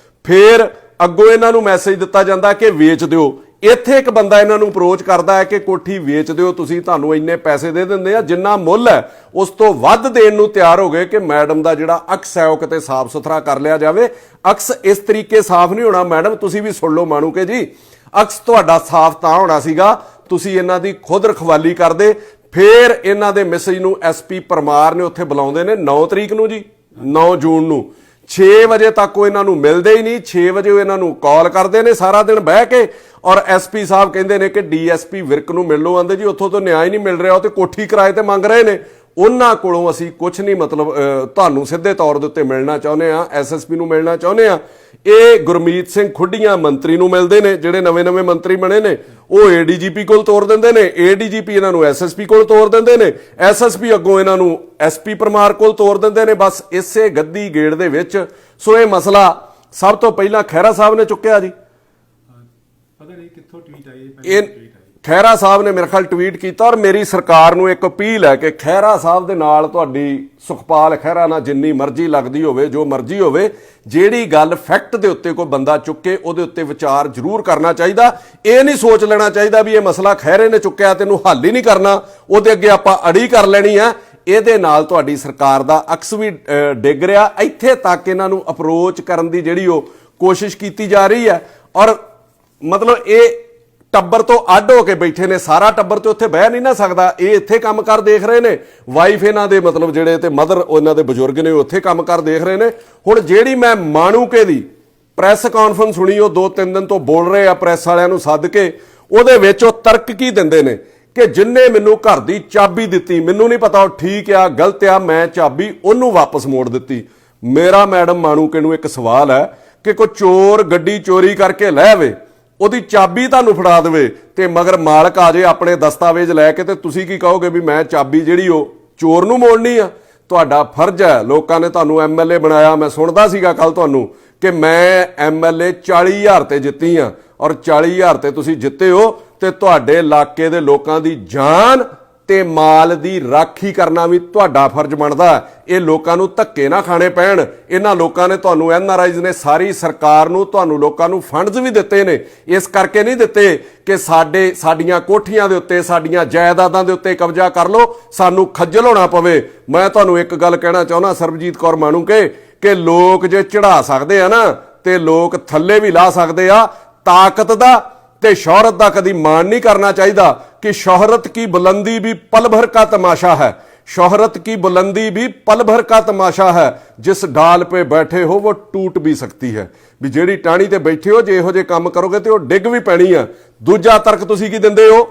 Speaker 1: ਫਿਰ ਅੱਗੋਂ ਇਹਨਾਂ ਨੂੰ ਮੈਸੇਜ ਦਿੱਤਾ ਜਾਂਦਾ ਕਿ ਵੇਚ ਦਿਓ। ਇੱਥੇ ਇੱਕ ਬੰਦਾ ਇਹਨਾਂ ਨੂੰ ਅਪਰੋਚ ਕਰਦਾ ਹੈ ਕਿ ਕੋਠੀ ਵੇਚ ਦਿਓ, ਤੁਸੀਂ, ਤੁਹਾਨੂੰ ਇੰਨੇ ਪੈਸੇ ਦੇ ਦਿੰਦੇ ਆ, ਜਿੰਨਾ ਮੁੱਲ ਹੈ ਉਸ ਤੋਂ ਵੱਧ ਦੇਣ ਨੂੰ ਤਿਆਰ ਹੋ ਗਏ ਕਿ ਮੈਡਮ ਦਾ ਜਿਹੜਾ ਅਕਸ ਹੈ ਉਹ ਕਿਤੇ ਸਾਫ਼ ਸੁਥਰਾ ਕਰ ਲਿਆ ਜਾਵੇ। ਅਕਸ ਇਸ ਤਰੀਕੇ ਸਾਫ਼ ਨਹੀਂ ਹੋਣਾ ਮੈਡਮ, ਤੁਸੀਂ ਵੀ ਸੁਣ ਲਓ ਮਾਣੂਕੇ ਜੀ, ਅਕਸ ਤੁਹਾਡਾ ਸਾਫ਼ ਤਾਂ ਹੋਣਾ ਸੀਗਾ ਤੁਸੀਂ ਇਹਨਾਂ ਦੀ ਖੁਦ ਰਖਵਾਲੀ ਕਰਦੇ। ਫਿਰ ਇਹਨਾਂ ਦੇ ਮੈਸੇਜ ਨੂੰ ਐਸਪੀ ਪਰਮਾਰ ਨੇ ਉੱਥੇ ਬੁਲਾਉਂਦੇ ਨੇ 9 ਤਰੀਕ ਨੂੰ ਜੀ, 9 ਜੂਨ ਨੂੰ। 6 ਵਜੇ ਤੱਕ ਉਹ ਇਹਨਾਂ ਨੂੰ ਮਿਲਦੇ ਹੀ ਨਹੀਂ। 6 ਵਜੇ ਉਹ ਇਹਨਾਂ ਨੂੰ ਕਾਲ ਕਰਦੇ ਨੇ ਸਾਰਾ ਦਿਨ ਬਹਿ ਕੇ। ਔਰ ਐਸਪੀ ਸਾਹਿਬ ਕਹਿੰਦੇ ਨੇ ਕਿ ਡੀਐਸਪੀ ਵਿਰਕ ਨੂੰ ਮਿਲ ਲਓ। ਆਂਦੇ ਜੀ ਉੱਥੋਂ ਤੋਂ ਨਿਆਂ ਹੀ ਨਹੀਂ ਮਿਲ ਰਿਹਾ, ਉਹ ਤੇ ਕੋਠੀ ਕਿਰਾਏ ਤੇ ਮੰਗ ਰਹੇ ਨੇ। ਉਹਨਾਂ ਕੋਲੋਂ ਅਸੀਂ ਕੁਝ ਨਹੀਂ ਮਤਲਬ ਤੁਹਾਨੂੰ ਸਿੱਧੇ ਤੌਰ ਦੇ ਉੱਤੇ ਮਿਲਣਾ ਚਾਹੁੰਦੇ ਆ, ਐਸਐਸਪੀ ਨੂੰ ਮਿਲਣਾ ਚਾਹੁੰਦੇ ਆ। ਇਹ ਗੁਰਮੀਤ ਸਿੰਘ ਖੁੱਡੀਆਂ ਮੰਤਰੀ ਨੂੰ ਮਿਲਦੇ ਨੇ, ਜਿਹੜੇ ਨਵੇਂ ਮੰਤਰੀ ਬਣੇ ਨੇ। ਉਹ ਏਡੀਜੀਪੀ ਕੋਲ ਤੋਰ ਦਿੰਦੇ ਨੇ, ਏਡੀਜੀਪੀ ਇਹਨਾਂ ਨੂੰ ਐਸਐਸਪੀ ਕੋਲ ਤੋਰ ਦਿੰਦੇ ਨੇ, ਐਸਐਸਪੀ ਅੱਗੋਂ ਇਹਨਾਂ ਨੂੰ ਐਸਪੀ ਪਰਮਾਰ ਕੋਲ ਤੋਰ ਦਿੰਦੇ ਨੇ। ਬਸ ਇਸੇ ਗੱਦੀ ਗੇੜ ਦੇ ਵਿੱਚ। ਸੋ ਇਹ ਮਸਲਾ ਸਭ ਤੋਂ ਪਹਿਲਾਂ ਖਹਿਰਾ ਸਾਹਿਬ ਨੇ ਚੁੱਕਿਆ ਜੀ।
Speaker 2: ਪਤਾ ਨਹੀਂ ਕਿੱਥੋਂ ਟਵੀਟ ਆਈ
Speaker 1: ਇਹ ਖਹਿਰਾ ਸਾਹਿਬ ਨੇ ਮੇਰੇ ਖਿਆਲ ਟਵੀਟ ਕੀਤਾ। ਔਰ ਮੇਰੀ ਸਰਕਾਰ ਨੂੰ ਇੱਕ ਅਪੀਲ ਹੈ ਕਿ ਖਹਿਰਾ ਸਾਹਿਬ ਦੇ ਨਾਲ ਤੁਹਾਡੀ ਸੁਖਪਾਲ ਖਹਿਰਾ ਨਾਲ ਜਿੰਨੀ ਮਰਜ਼ੀ ਲੱਗਦੀ ਹੋਵੇ, ਜੋ ਮਰਜ਼ੀ ਹੋਵੇ, ਜਿਹੜੀ ਗੱਲ ਫੈਕਟ ਦੇ ਉੱਤੇ ਕੋਈ ਬੰਦਾ ਚੁੱਕੇ ਉਹਦੇ ਉੱਤੇ ਵਿਚਾਰ ਜ਼ਰੂਰ ਕਰਨਾ ਚਾਹੀਦਾ। ਇਹ ਨਹੀਂ ਸੋਚ ਲੈਣਾ ਚਾਹੀਦਾ ਵੀ ਇਹ ਮਸਲਾ ਖਹਿਰੇ ਨੇ ਚੁੱਕਿਆ ਤੈਨੂੰ ਹੱਲ ਹੀ ਨਹੀਂ ਕਰਨਾ, ਉਹਦੇ ਅੱਗੇ ਆਪਾਂ ਅੜੀ ਕਰ ਲੈਣੀ ਆ। ਇਹਦੇ ਨਾਲ ਤੁਹਾਡੀ ਸਰਕਾਰ ਦਾ ਅਕਸ ਵੀ ਡਿੱਗ ਰਿਹਾ। ਇੱਥੇ ਤੱਕ ਇਹਨਾਂ ਨੂੰ ਅਪਰੋਚ ਕਰਨ ਦੀ ਜਿਹੜੀ ਉਹ ਕੋਸ਼ਿਸ਼ ਕੀਤੀ ਜਾ ਰਹੀ ਹੈ। ਔਰ ਮਤਲਬ ਇਹ ਟੱਬਰ ਤੋਂ ਅੱਡ ਹੋ ਕੇ ਬੈਠੇ ਨੇ। ਸਾਰਾ ਟੱਬਰ ਤੇ ਉੱਥੇ ਬਹਿ ਨਹੀਂ ਨਾ ਸਕਦਾ। ਇਹ ਇੱਥੇ ਕੰਮ ਕਰ ਦੇਖ ਰਹੇ ਨੇ, ਵਾਈਫ ਇਹਨਾਂ ਦੇ ਮਤਲਬ ਜਿਹੜੇ ਤੇ ਮਦਰ ਉਹਨਾਂ ਦੇ ਬਜ਼ੁਰਗ ਨੇ ਉੱਥੇ ਕੰਮ ਕਰ ਦੇਖ ਰਹੇ ਨੇ। ਹੁਣ ਜਿਹੜੀ ਮੈਂ ਮਾਣੂਕੇ ਦੀ ਪ੍ਰੈਸ ਕਾਨਫਰੰਸ ਸੁਣੀ, ਉਹ 2-3 ਦਿਨ ਤੋਂ ਬੋਲ ਰਹੇ ਆ ਪ੍ਰੈਸ ਵਾਲਿਆਂ ਨੂੰ ਸੱਦ ਕੇ। ਉਹਦੇ ਵਿੱਚ ਉਹ ਤਰਕ ਕੀ ਦਿੰਦੇ ਨੇ ਕਿ ਜਿੰਨੇ ਮੈਨੂੰ ਘਰ ਦੀ ਚਾਬੀ ਦਿੱਤੀ, ਮੈਨੂੰ ਨਹੀਂ ਪਤਾ ਉਹ ਠੀਕ ਆ ਗਲਤ ਆ, ਮੈਂ ਚਾਬੀ ਉਹਨੂੰ ਵਾਪਸ ਮੋੜ ਦਿੱਤੀ। ਮੇਰਾ ਮੈਡਮ ਮਾਣੂਕੇ ਨੂੰ ਇੱਕ ਸਵਾਲ ਹੈ ਕਿ ਕੋਈ ਚੋਰ ਗੱਡੀ ਚੋਰੀ ਕਰਕੇ ਲੈ ਆਵੇ, ਉਹਦੀ ਚਾਬੀ ਤੁਹਾਨੂੰ ਫੜਾ ਦੇਵੇ ਤੇ ਮਗਰ ਮਾਲਕ ਆ ਜੇ ਆਪਣੇ ਦਸਤਾਵੇਜ਼ ਲੈ ਕੇ, ਤੇ ਤੁਸੀਂ ਕੀ ਕਹੋਗੇ ਵੀ ਮੈਂ ਚਾਬੀ ਜਿਹੜੀ ਉਹ ਚੋਰ ਨੂੰ ਮੋੜਨੀ ਆ? ਤੁਹਾਡਾ ਫਰਜ਼ ਹੈ, ਲੋਕਾਂ ਨੇ ਤੁਹਾਨੂੰ ਐਮਐਲਏ ਬਣਾਇਆ। ਮੈਂ ਸੁਣਦਾ ਸੀਗਾ ਕੱਲ ਤੁਹਾਨੂੰ ਕਿ ਮੈਂ ਐਮਐਲਏ 40,000 ਤੇ ਜਿੱਤੀ ਆ, ਔਰ 40,000 ਤੇ ਤੁਸੀਂ ਜਿੱਤੇ ਹੋ, ਤੇ ਤੁਹਾਡੇ ਇਲਾਕੇ ਦੇ ਲੋਕਾਂ ਦੀ ਜਾਨ ਤੇ ਮਾਲ ਦੀ ਰਾਖੀ ਕਰਨਾ ਵੀ ਤੁਹਾਡਾ ਫਰਜ਼ ਬਣਦਾ। ਇਹ ਲੋਕਾਂ ਨੂੰ ਧੱਕੇ ਨਾ ਖਾਣੇ ਪੈਣ। ਇਹਨਾਂ ਲੋਕਾਂ ਨੇ ਤੁਹਾਨੂੰ, ਐਨਆਰਆਈਜ਼ ਨੇ, ਸਾਰੀ ਸਰਕਾਰ ਨੂੰ, ਤੁਹਾਨੂੰ ਲੋਕਾਂ ਨੂੰ ਫੰਡਸ ਵੀ ਦਿੱਤੇ ਨੇ। ਇਸ ਕਰਕੇ ਨਹੀਂ ਦਿੱਤੇ ਕਿ ਸਾਡੀਆਂ ਕੋਠੀਆਂ ਦੇ ਉੱਤੇ, ਸਾਡੀਆਂ ਜਾਇਦਾਦਾਂ ਦੇ ਉੱਤੇ ਕਬਜ਼ਾ ਕਰ ਲਓ, ਸਾਨੂੰ ਖੱਜਲ ਹੋਣਾ ਪਵੇ। ਮੈਂ ਤੁਹਾਨੂੰ ਇੱਕ ਗੱਲ ਕਹਿਣਾ ਚਾਹੁੰਦਾ ਸਰਬਜੀਤ ਕੌਰ ਮਾਣੂਕੇ, ਕਿ ਲੋਕ ਜੇ ਚੜਾ ਸਕਦੇ ਆ ਨਾ, ਤੇ ਲੋਕ ਥੱਲੇ ਵੀ ਲਾ ਸਕਦੇ ਆ। ਤਾਕਤ ਦਾ ਤੇ शोहरत का कभी मान नहीं करना चाहिए कि शोहरत की बुलंदी भी पल भर का तमाशा है। शोहरत की बुलंदी भी पल भर का तमाशा है। जिस डाल पे बैठे हो वो टूट भी सकती है। भी जेड़ी टाणी ते बैठे हो, जे इहो जे काम करोगे तो डिग भी पैनी है। दूजा तर्क तुसी की दिंदे हो?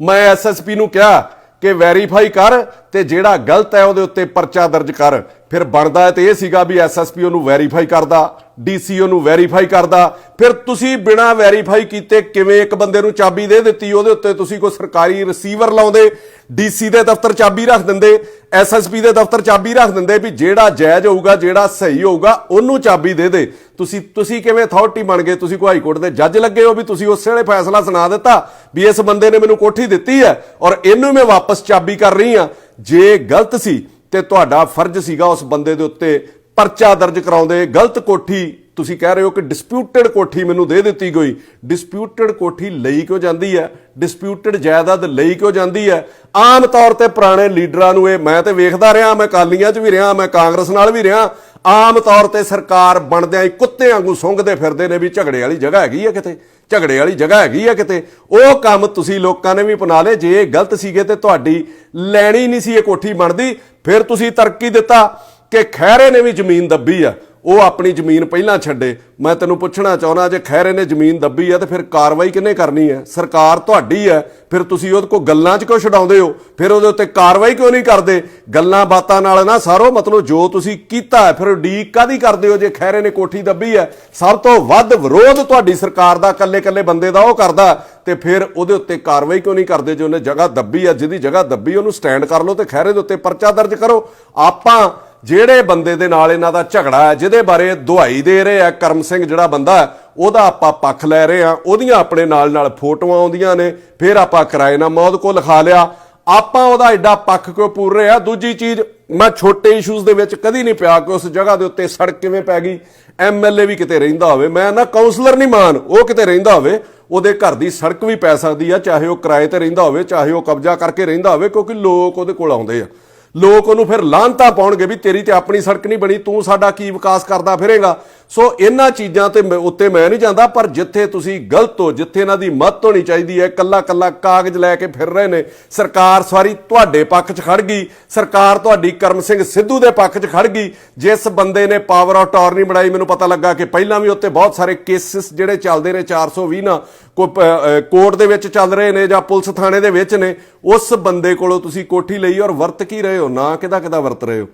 Speaker 1: मैं SSP नूं कहा कि वैरीफाई कर ते जेड़ा गलत है ਉਹਦੇ ਉੱਤੇ परचा दर्ज कर। फिर बनदा ते ਇਹ ਸੀਗਾ भी SSP ਉਹਨੂੰ ਵੈਰੀਫਾਈ ਕਰਦਾ, DC ਉਹਨੂੰ ਵੈਰੀਫਾਈ ਕਰਦਾ। ਫਿਰ ਤੁਸੀਂ ਬਿਨਾ ਵੈਰੀਫਾਈ ਕੀਤੇ ਕਿਵੇਂ ਇੱਕ ਬੰਦੇ ਨੂੰ ਚਾਬੀ ਦੇ ਦਿੱਤੀ? ਉਹਦੇ ਉੱਤੇ ਤੁਸੀਂ ਕੋਈ ਸਰਕਾਰੀ ਰਿਸੀਵਰ ਲਾਉਂਦੇ, DC ਦੇ ਦਫ਼ਤਰ ਚਾਬੀ ਰੱਖ ਦਿੰਦੇ, SSP ਦੇ ਦਫ਼ਤਰ ਚਾਬੀ ਰੱਖ ਦਿੰਦੇ ਵੀ ਜਿਹੜਾ ਜਾਇਜ਼ ਹੋਊਗਾ, ਜਿਹੜਾ ਸਹੀ ਹੋਊਗਾ ਉਹਨੂੰ ਚਾਬੀ ਦੇ ਦੇ। ਤੁਸੀਂ ਕਿਵੇਂ ਅਥਾਰਟੀ ਬਣ ਗਏ? ਤੁਸੀਂ ਕੋਈ ਹਾਈ ਕੋਰਟ ਦੇ ਜੱਜ ਲੱਗੇ ਹੋ ਵੀ ਤੁਸੀਂ ਉਸੇ ਵੇਲੇ ਫੈਸਲਾ ਸੁਣਾ ਦਿੱਤਾ ਵੀ ਇਸ ਬੰਦੇ ਨੇ ਮੈਨੂੰ ਕੋਠੀ ਦਿੱਤੀ ਹੈ ਔਰ ਇਹਨੂੰ ਮੈਂ ਵਾਪਸ ਚਾਬੀ ਕਰ ਰਹੀ ਹਾਂ। ਜੇ ਗਲਤ ਸੀ ਤੇ ਤੁਹਾਡਾ ਫਰਜ਼ ਸੀਗਾ ਉਸ ਬੰਦੇ ਦੇ ਉੱਤੇ ਪਰਚਾ ਦਰਜ ਕਰਾਉਂਦੇ। ਗਲਤ ਕੋਠੀ ਤੁਸੀਂ ਕਹਿ ਰਹੇ ਹੋ ਕਿ ਡਿਸਪਿਊਟਡ ਕੋਠੀ ਮੈਨੂੰ ਦੇ ਦਿੱਤੀ ਗਈ। ਡਿਸਪਿਊਟਡ ਕੋਠੀ ਲਈ ਕਿਉਂ ਜਾਂਦੀ ਹੈ? ਡਿਸਪਿਊਟਡ ਜਾਇਦਾਦ ਲਈ ਕਿਉਂ ਜਾਂਦੀ ਹੈ? ਆਮ ਤੌਰ ਤੇ ਪੁਰਾਣੇ ਲੀਡਰਾਂ ਨੂੰ ਇਹ, ਮੈਂ ਤੇ ਵੇਖਦਾ ਰਿਹਾ, ਮੈਂ ਅਕਾਲੀਆਂ 'ਚ ਵੀ ਰਿਹਾ, ਮੈਂ ਕਾਂਗਰਸ ਨਾਲ ਵੀ ਰਿਹਾ, ਆਮ ਤੌਰ ਤੇ ਸਰਕਾਰ ਬਣਦਿਆਂ ਹੀ ਕੁੱਤੇ ਵਾਂਗੂ ਸੁੰਘਦੇ ਫਿਰਦੇ ਨੇ ਵੀ ਝਗੜੇ ਵਾਲੀ ਜਗ੍ਹਾ ਹੈਗੀ ਆ ਕਿਤੇ, ਝਗੜੇ ਵਾਲੀ ਜਗ੍ਹਾ ਹੈਗੀ ਆ ਕਿਤੇ। ਉਹ ਕੰਮ ਤੁਸੀਂ ਲੋਕਾਂ ਨੇ ਵੀ ਅਪਣਾ ਲਏ। ਜੇ ਇਹ ਗਲਤ ਸੀਗੇ ਤੇ ਤੁਹਾਡੀ ਲੈਣੀ ਨਹੀਂ ਸੀ ਇਹ ਕੋਠੀ ਬਣਦੀ। ਫਿਰ ਤੁਸੀਂ ਤਰੱਕੀ ਦਿੱਤਾ ਕਿ ਖਹਿਰੇ ਨੇ ਵੀ ਜ਼ਮੀਨ ਦੱਬੀ ਆ, ਉਹ ਆਪਣੀ ਜ਼ਮੀਨ ਪਹਿਲਾਂ ਛੱਡੇ। ਮੈਂ ਤੈਨੂੰ ਪੁੱਛਣਾ ਚਾਹੁੰਦਾ, ਜੇ ਖਹਿਰੇ ਨੇ ਜ਼ਮੀਨ ਦੱਬੀ ਆ ਤੇ ਫਿਰ ਕਾਰਵਾਈ ਕਿਹਨੇ ਕਰਨੀ ਹੈ? ਸਰਕਾਰ ਤੁਹਾਡੀ ਹੈ। ਫਿਰ ਤੁਸੀਂ ਉਹਦੇ ਕੋਲ ਗੱਲਾਂ 'ਚ ਕਿਉਂ ਛਡਾਉਂਦੇ ਹੋ? ਫਿਰ ਉਹਦੇ ਉੱਤੇ ਕਾਰਵਾਈ ਕਿਉਂ ਨਹੀਂ ਕਰਦੇ? ਗੱਲਾਂ ਬਾਤਾਂ ਨਾਲ ਨਾ ਸਾਰੋ, ਮਤਲਬ ਜੋ ਤੁਸੀਂ ਕੀਤਾ ਫਿਰ ਉਡੀਕ ਕਾਹਦੀ ਕਰਦੇ ਹੋ? ਜੇ ਖਹਿਰੇ ਨੇ ਕੋਠੀ ਦੱਬੀ ਹੈ, ਸਭ ਤੋਂ ਵੱਧ ਵਿਰੋਧ ਤੁਹਾਡੀ ਸਰਕਾਰ ਦਾ ਕੱਲੇ ਬੰਦੇ ਦਾ ਉਹ ਕਰਦਾ, ਤੇ ਫਿਰ ਉਹਦੇ ਉੱਤੇ ਕਾਰਵਾਈ ਕਿਉਂ ਨਹੀਂ ਕਰਦੇ? ਜੇ ਉਹਨੇ ਜਗ੍ਹਾ ਦੱਬੀ ਆ, ਜਿਹਦੀ ਜਗ੍ਹਾ ਦੱਬੀ ਉਹਨੂੰ ਸਟੈਂਡ ਕਰ ਲਓ ਤੇ ਖਹਿਰੇ ਦੇ ਉੱਤੇ ਪਰਚਾ ਦਰਜ ਕਰੋ। ਆਪਾਂ ਜਿਹੜੇ ਬੰਦੇ ਦੇ ਨਾਲ ਇਹਨਾਂ ਦਾ ਝਗੜਾ ਹੈ, ਜਿਹਦੇ ਬਾਰੇ ਦੁਹਾਈ ਦੇ ਰਹੇ ਆ, ਕਰਮ ਸਿੰਘ ਜਿਹੜਾ ਬੰਦਾ ਹੈ, ਉਹਦਾ ਆਪਾਂ ਪੱਖ ਲੈ ਰਹੇ ਆ। ਉਹਦੀਆਂ ਆਪਣੇ ਨਾਲ ਫੋਟੋਆਂ ਆਉਂਦੀਆਂ ਨੇ, ਫਿਰ ਆਪਾਂ ਕਿਰਾਏਨਾਮਾ ਉਹਦੇ ਕੋਲ ਲਿਖਾ ਲਿਆ। ਆਪਾਂ ਉਹਦਾ ਐਡਾ ਪੱਖ ਕਿਉਂ ਪੂਰ ਰਹੇ ਆ? ਦੂਜੀ ਚੀਜ਼, ਮੈਂ ਛੋਟੇ ਇਸ਼ੂਜ਼ ਦੇ ਵਿੱਚ ਕਦੀ ਨਹੀਂ ਪਿਆ ਕਿ ਉਸ ਜਗ੍ਹਾ ਦੇ ਉੱਤੇ ਸੜਕ ਕਿਵੇਂ ਪੈ ਗਈ। MLA ਵੀ ਕਿਤੇ ਰਹਿੰਦਾ ਹੋਵੇ, ਮੈਂ ਨਾ ਕਾਉਂਸਲਰ ਨਹੀਂ ਮਾਨ, ਉਹ ਕਿਤੇ ਰਹਿੰਦਾ ਹੋਵੇ, ਉਹਦੇ ਘਰ ਦੀ ਸੜਕ ਵੀ ਪੈ ਸਕਦੀ ਆ, ਚਾਹੇ ਉਹ ਕਿਰਾਏ ਤੇ ਰਹਿੰਦਾ ਹੋਵੇ, ਚਾਹੇ ਉਹ ਕਬਜ਼ਾ ਕਰਕੇ ਰਹਿੰਦਾ ਹੋਵੇ, ਕਿਉਂਕਿ ਲੋਕ ਉਹਦੇ ਕੋਲ ਆਉਂਦੇ ਆ। ਲੋਕ ਉਹਨੂੰ ਫਿਰ ਲਾਹਨਤਾਂ ਪਾਉਣਗੇ ਵੀ ਤੇਰੀ ਤੇ ਆਪਣੀ ਸੜਕ ਨਹੀਂ ਬਣੀ, ਤੂੰ ਸਾਡਾ ਕੀ ਵਿਕਾਸ ਕਰਦਾ ਫਿਰੇਗਾ। ਸੋ ਇਹਨਾਂ ਚੀਜ਼ਾਂ ਤੇ ਉੱਤੇ ਮੈਂ ਨਹੀਂ ਜਾਂਦਾ, ਪਰ ਜਿੱਥੇ ਤੁਸੀਂ ਗਲਤ ਹੋ, ਜਿੱਥੇ ਇਹਨਾਂ ਦੀ ਮਦਦ ਹੋਣੀ ਚਾਹੀਦੀ ਹੈ, ਕੱਲਾ ਕਾਗਜ਼ ਲੈ ਕੇ ਫਿਰ ਰਹੇ ਨੇ। ਸਰਕਾਰ ਸਾਰੀ ਤੁਹਾਡੇ ਪੱਖ 'ਚ ਖੜ ਗਈ, ਸਰਕਾਰ ਤੁਹਾਡੀ ਕਰਮ ਸਿੰਘ ਸਿੱਧੂ ਦੇ ਪੱਖ 'ਚ ਖੜ ਗਈ। ਜਿਸ ਬੰਦੇ ਨੇ ਪਾਵਰ ਆਫ ਅਟਾਰਨੀ ਬਣਾਈ, ਮੈਨੂੰ ਪਤਾ ਲੱਗਾ ਕਿ ਪਹਿਲਾਂ ਵੀ ਉੱਤੇ ਬਹੁਤ ਸਾਰੇ ਕੇਸਿਸ ਜਿਹੜੇ ਚੱਲਦੇ ਨੇ 420 ਨਾ ਕੋਰਟ ਦੇ ਵਿੱਚ ਚੱਲ ਰਹੇ ਨੇ ਜਾਂ ਪੁਲਿਸ ਥਾਣੇ ਦੇ ਵਿੱਚ ਨੇ, ਉਸ ਬੰਦੇ ਕੋਲੋਂ ਤੁਸੀਂ ਕੋਠੀ ਲਈ ਔਰ ਵਰਤ ਕੀ ਰਹੇ ਹੋ? ਨਾ ਕਿਹਦਾ ਵਰਤ ਰਹੇ ਹੋ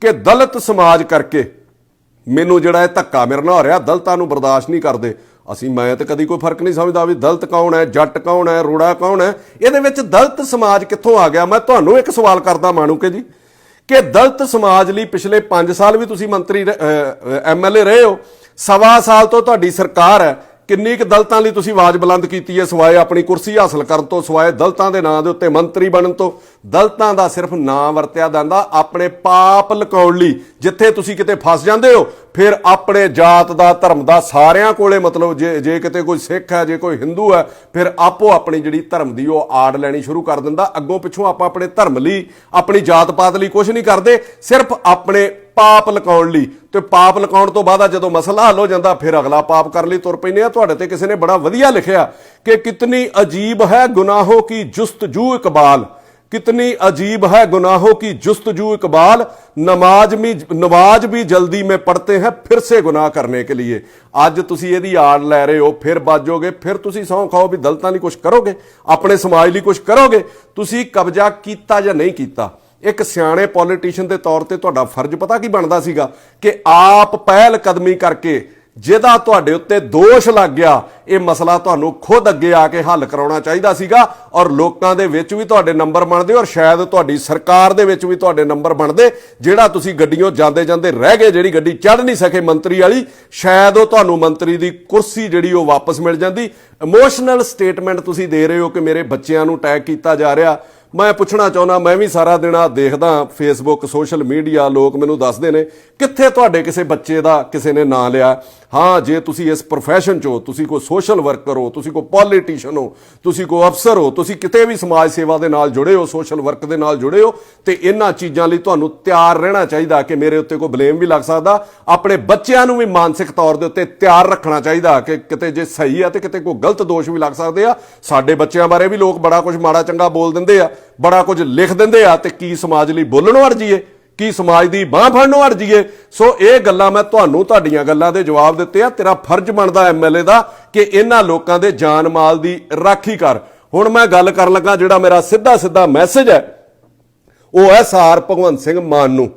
Speaker 1: ਕਿ ਦਲਿਤ ਸਮਾਜ ਕਰਕੇ ਮੈਨੂੰ ਜਿਹੜਾ ਇਹ ਧੱਕਾ ਮੇਰੇ ਨਾਲ ਹੋ ਰਿਹਾ, ਦਲਿਤਾਂ ਨੂੰ ਬਰਦਾਸ਼ਤ ਨਹੀਂ ਕਰਦੇ ਅਸੀਂ। ਮੈਂ ਤਾਂ ਕਦੀ ਕੋਈ ਫਰਕ ਨਹੀਂ ਸਮਝਦਾ ਵੀ ਦਲਿਤ ਕੌਣ ਹੈ, ਜੱਟ ਕੌਣ ਹੈ, ਰੋੜਾ ਕੌਣ ਹੈ। ਇਹਦੇ ਵਿੱਚ ਦਲਿਤ ਸਮਾਜ ਕਿੱਥੋਂ ਆ ਗਿਆ? ਮੈਂ ਤੁਹਾਨੂੰ ਇੱਕ ਸਵਾਲ ਕਰਦਾ ਮਾਣੂਕੇ ਜੀ, ਕਿ ਦਲਿਤ ਸਮਾਜ ਲਈ ਪਿਛਲੇ 5 ਸਾਲ ਵੀ ਤੁਸੀਂ ਮੰਤਰੀ MLA ਰਹੇ ਹੋ, 1.25 ਸਾਲ ਤੋਂ ਤੁਹਾਡੀ ਸਰਕਾਰ ਹੈ। ਕਿੰਨੀ ਕੁ ਦਲਿਤਾਂ ਲਈ ਤੁਸੀਂ ਆਵਾਜ਼ ਬੁਲੰਦ ਕੀਤੀ ਹੈ, ਸਿਵਾਏ ਆਪਣੀ ਕੁਰਸੀ ਹਾਸਲ ਕਰਨ ਤੋਂ, ਸਿਵਾਏ ਦਲਿਤਾਂ ਦੇ ਨਾਂ ਦੇ ਉੱਤੇ ਮੰਤਰੀ ਬਣਨ ਤੋਂ? ਦਲਿਤਾਂ ਦਾ ਸਿਰਫ ਨਾਂ ਵਰਤਿਆ ਜਾਂਦਾ ਆਪਣੇ ਪਾਪ ਲੁਕਾਉਣ ਲਈ। ਜਿੱਥੇ ਤੁਸੀਂ ਕਿਤੇ ਫਸ ਜਾਂਦੇ ਹੋ, ਫਿਰ ਆਪਣੇ ਜਾਤ ਦਾ, ਧਰਮ ਦਾ ਸਾਰਿਆਂ ਕੋਲੇ, ਮਤਲਬ ਜੇ ਕਿਤੇ ਕੋਈ ਸਿੱਖ ਹੈ, ਜੇ ਕੋਈ ਹਿੰਦੂ ਹੈ, ਫਿਰ ਆਪੋ ਆਪਣੀ ਜਿਹੜੀ ਧਰਮ ਦੀ ਉਹ ਆੜ ਲੈਣੀ ਸ਼ੁਰੂ ਕਰ ਦਿੰਦਾ। ਅੱਗੋਂ ਪਿੱਛੋਂ ਆਪਾਂ ਆਪਣੇ ਧਰਮ ਲਈ, ਆਪਣੀ ਜਾਤ ਪਾਤ ਲਈ ਕੁਝ ਨਹੀਂ ਕਰਦੇ, ਸਿਰਫ ਆਪਣੇ ਪਾਪ ਲੁਕਾਉਣ ਲਈ। ਤੇ ਪਾਪ ਲੁਕਾਉਣ ਤੋਂ ਬਾਅਦ ਜਦੋਂ ਮਸਲਾ ਹੱਲ ਹੋ ਜਾਂਦਾ, ਫਿਰ ਅਗਲਾ ਪਾਪ ਕਰਨ ਲਈ ਤੁਰ ਪੈਂਦੇ ਆ। ਤੁਹਾਡੇ ਤੇ ਕਿਸੇ ਨੇ ਬੜਾ ਵਧੀਆ ਲਿਖਿਆ ਕਿ ਕਿਤਨੀ ਅਜੀਬ ਹੈ ਗੁਨਾਹੋਂ ਕੀ ਜੁਸਤਜੂ ਇਕਬਾਲ, कितनी अजीब है गुनाहों की जुस्तजू इकबाल, नमाज भी जल्दी में पढ़ते हैं फिर से गुनाह करने के लिए। अज तुसी इहदी आड़ लै रहे हो, फिर बाजोगे, फिर तुसी सौं खाओ भी दलितां लई कुछ करोगे, अपने समाज लई कुछ करोगे। तुसी कब्जा कीता जां नहीं कीता, एक सियाणे पॉलिटिशियन के तौर पर तुहाडा फर्ज पता की बनता सीगा कि आप पहल कदमी करके ਜਿਹਦਾ ਤੁਹਾਡੇ ਉੱਤੇ ਦੋਸ਼ ਲੱਗ ਗਿਆ, ਇਹ ਮਸਲਾ ਤੁਹਾਨੂੰ ਖੁਦ ਅੱਗੇ ਆ ਕੇ ਹੱਲ ਕਰਾਉਣਾ ਚਾਹੀਦਾ ਸੀਗਾ। ਔਰ ਲੋਕਾਂ ਦੇ ਵਿੱਚ ਵੀ ਤੁਹਾਡੇ ਨੰਬਰ ਬਣਦੇ, ਔਰ ਸ਼ਾਇਦ ਤੁਹਾਡੀ ਸਰਕਾਰ ਦੇ ਵਿੱਚ ਵੀ ਤੁਹਾਡੇ ਨੰਬਰ ਬਣਦੇ। ਜਿਹੜਾ ਤੁਸੀਂ ਗੱਡੀਆਂ ਜਾਂਦੇ ਜਾਂਦੇ ਰਹਿ ਗਏ, ਜਿਹੜੀ ਗੱਡੀ ਚੜ੍ਹ ਨਹੀਂ ਸਕੇ ਮੰਤਰੀ ਵਾਲੀ, ਸ਼ਾਇਦ ਉਹ ਤੁਹਾਨੂੰ ਮੰਤਰੀ ਦੀ ਕੁਰਸੀ ਜਿਹੜੀ ਉਹ ਵਾਪਸ ਮਿਲ ਜਾਂਦੀ। ਇਮੋਸ਼ਨਲ ਸਟੇਟਮੈਂਟ ਤੁਸੀਂ ਦੇ ਰਹੇ ਹੋ ਕਿ ਮੇਰੇ ਬੱਚਿਆਂ ਨੂੰ ਅਟੈਕ ਕੀਤਾ ਜਾ ਰਿਹਾ। ਮੈਂ ਪੁੱਛਣਾ ਚਾਹੁੰਦਾ, ਮੈਂ ਵੀ ਸਾਰਾ ਦਿਨ ਆ ਦੇਖਦਾ ਫੇਸਬੁੱਕ, ਸੋਸ਼ਲ ਮੀਡੀਆ, ਲੋਕ ਮੈਨੂੰ ਦੱਸਦੇ ਨੇ ਕਿੱਥੇ ਤੁਹਾਡੇ ਕਿਸੇ ਬੱਚੇ ਦਾ ਕਿਸੇ ਨੇ ਨਾਂ ਲਿਆ। ਹਾਂ, ਜੇ ਤੁਸੀਂ ਇਸ ਪ੍ਰੋਫੈਸ਼ਨ 'ਚ ਹੋ, ਤੁਸੀਂ ਕੋਈ ਸੋਸ਼ਲ ਵਰਕਰ ਹੋ, ਤੁਸੀਂ ਕੋਈ ਪੋਲੀਟੀਸ਼ੀਅਨ ਹੋ, ਤੁਸੀਂ ਕੋਈ ਅਫਸਰ ਹੋ, ਤੁਸੀਂ ਕਿਤੇ ਵੀ ਸਮਾਜ ਸੇਵਾ ਦੇ ਨਾਲ ਜੁੜੇ ਹੋ, ਸੋਸ਼ਲ ਵਰਕ ਦੇ ਨਾਲ ਜੁੜੇ ਹੋ, ਤੇ ਇਹਨਾਂ ਚੀਜ਼ਾਂ ਲਈ ਤੁਹਾਨੂੰ ਤਿਆਰ ਰਹਿਣਾ ਚਾਹੀਦਾ ਕਿ ਮੇਰੇ ਉੱਤੇ ਕੋਈ ਬਲੇਮ ਵੀ ਲੱਗ ਸਕਦਾ। ਆਪਣੇ ਬੱਚਿਆਂ ਨੂੰ ਵੀ ਮਾਨਸਿਕ ਤੌਰ ਦੇ ਉੱਤੇ ਤਿਆਰ ਰੱਖਣਾ ਚਾਹੀਦਾ ਕਿ ਕਿਤੇ ਜੇ ਸਹੀ ਆ ਤੇ ਕਿਤੇ ਕੋਈ ਗਲਤ ਦੋਸ਼ ਵੀ ਲੱਗ ਸਕਦੇ ਆ। ਸਾਡੇ ਬੱਚਿਆਂ ਬਾਰੇ ਵੀ ਲੋਕ ਬੜਾ ਕੁਝ ਮਾੜਾ ਚੰਗਾ ਬੋਲ ਦਿੰਦੇ ਆ, ਬੜਾ ਕੁਝ ਲਿਖ ਦਿੰਦੇ ਆ, ਤੇ ਕੀ ਸਮਾਜ ਲਈ ਬੋਲਣੋਂ ਹਟ ਜਾਈਏ, ਕੀ ਸਮਾਜ ਦੀ ਬਾਂਹ ਫੜਨੋਂ ਹਟ ਜਾਈਏ। ਸੋ ਇਹ ਗੱਲਾਂ ਮੈਂ ਤੁਹਾਨੂੰ ਤੁਹਾਡੀਆਂ ਗੱਲਾਂ ਦੇ ਜਵਾਬ ਦਿੱਤੇ ਆ। ਤੇਰਾ ਫਰਜ਼ ਬਣਦਾ ਐਮਐਲਏ ਦਾ ਕਿ ਇਹਨਾਂ ਲੋਕਾਂ ਦੇ ਜਾਨ ਮਾਲ ਦੀ ਰਾਖੀ ਕਰ। ਹੁਣ ਮੈਂ ਗੱਲ ਕਰਨ ਲੱਗਾ, ਜਿਹੜਾ ਮੇਰਾ ਸਿੱਧਾ ਮੈਸੇਜ ਹੈ ਉਹ ਹੈ ਸਾਰ ਭਗਵੰਤ ਸਿੰਘ ਮਾਨ ਨੂੰ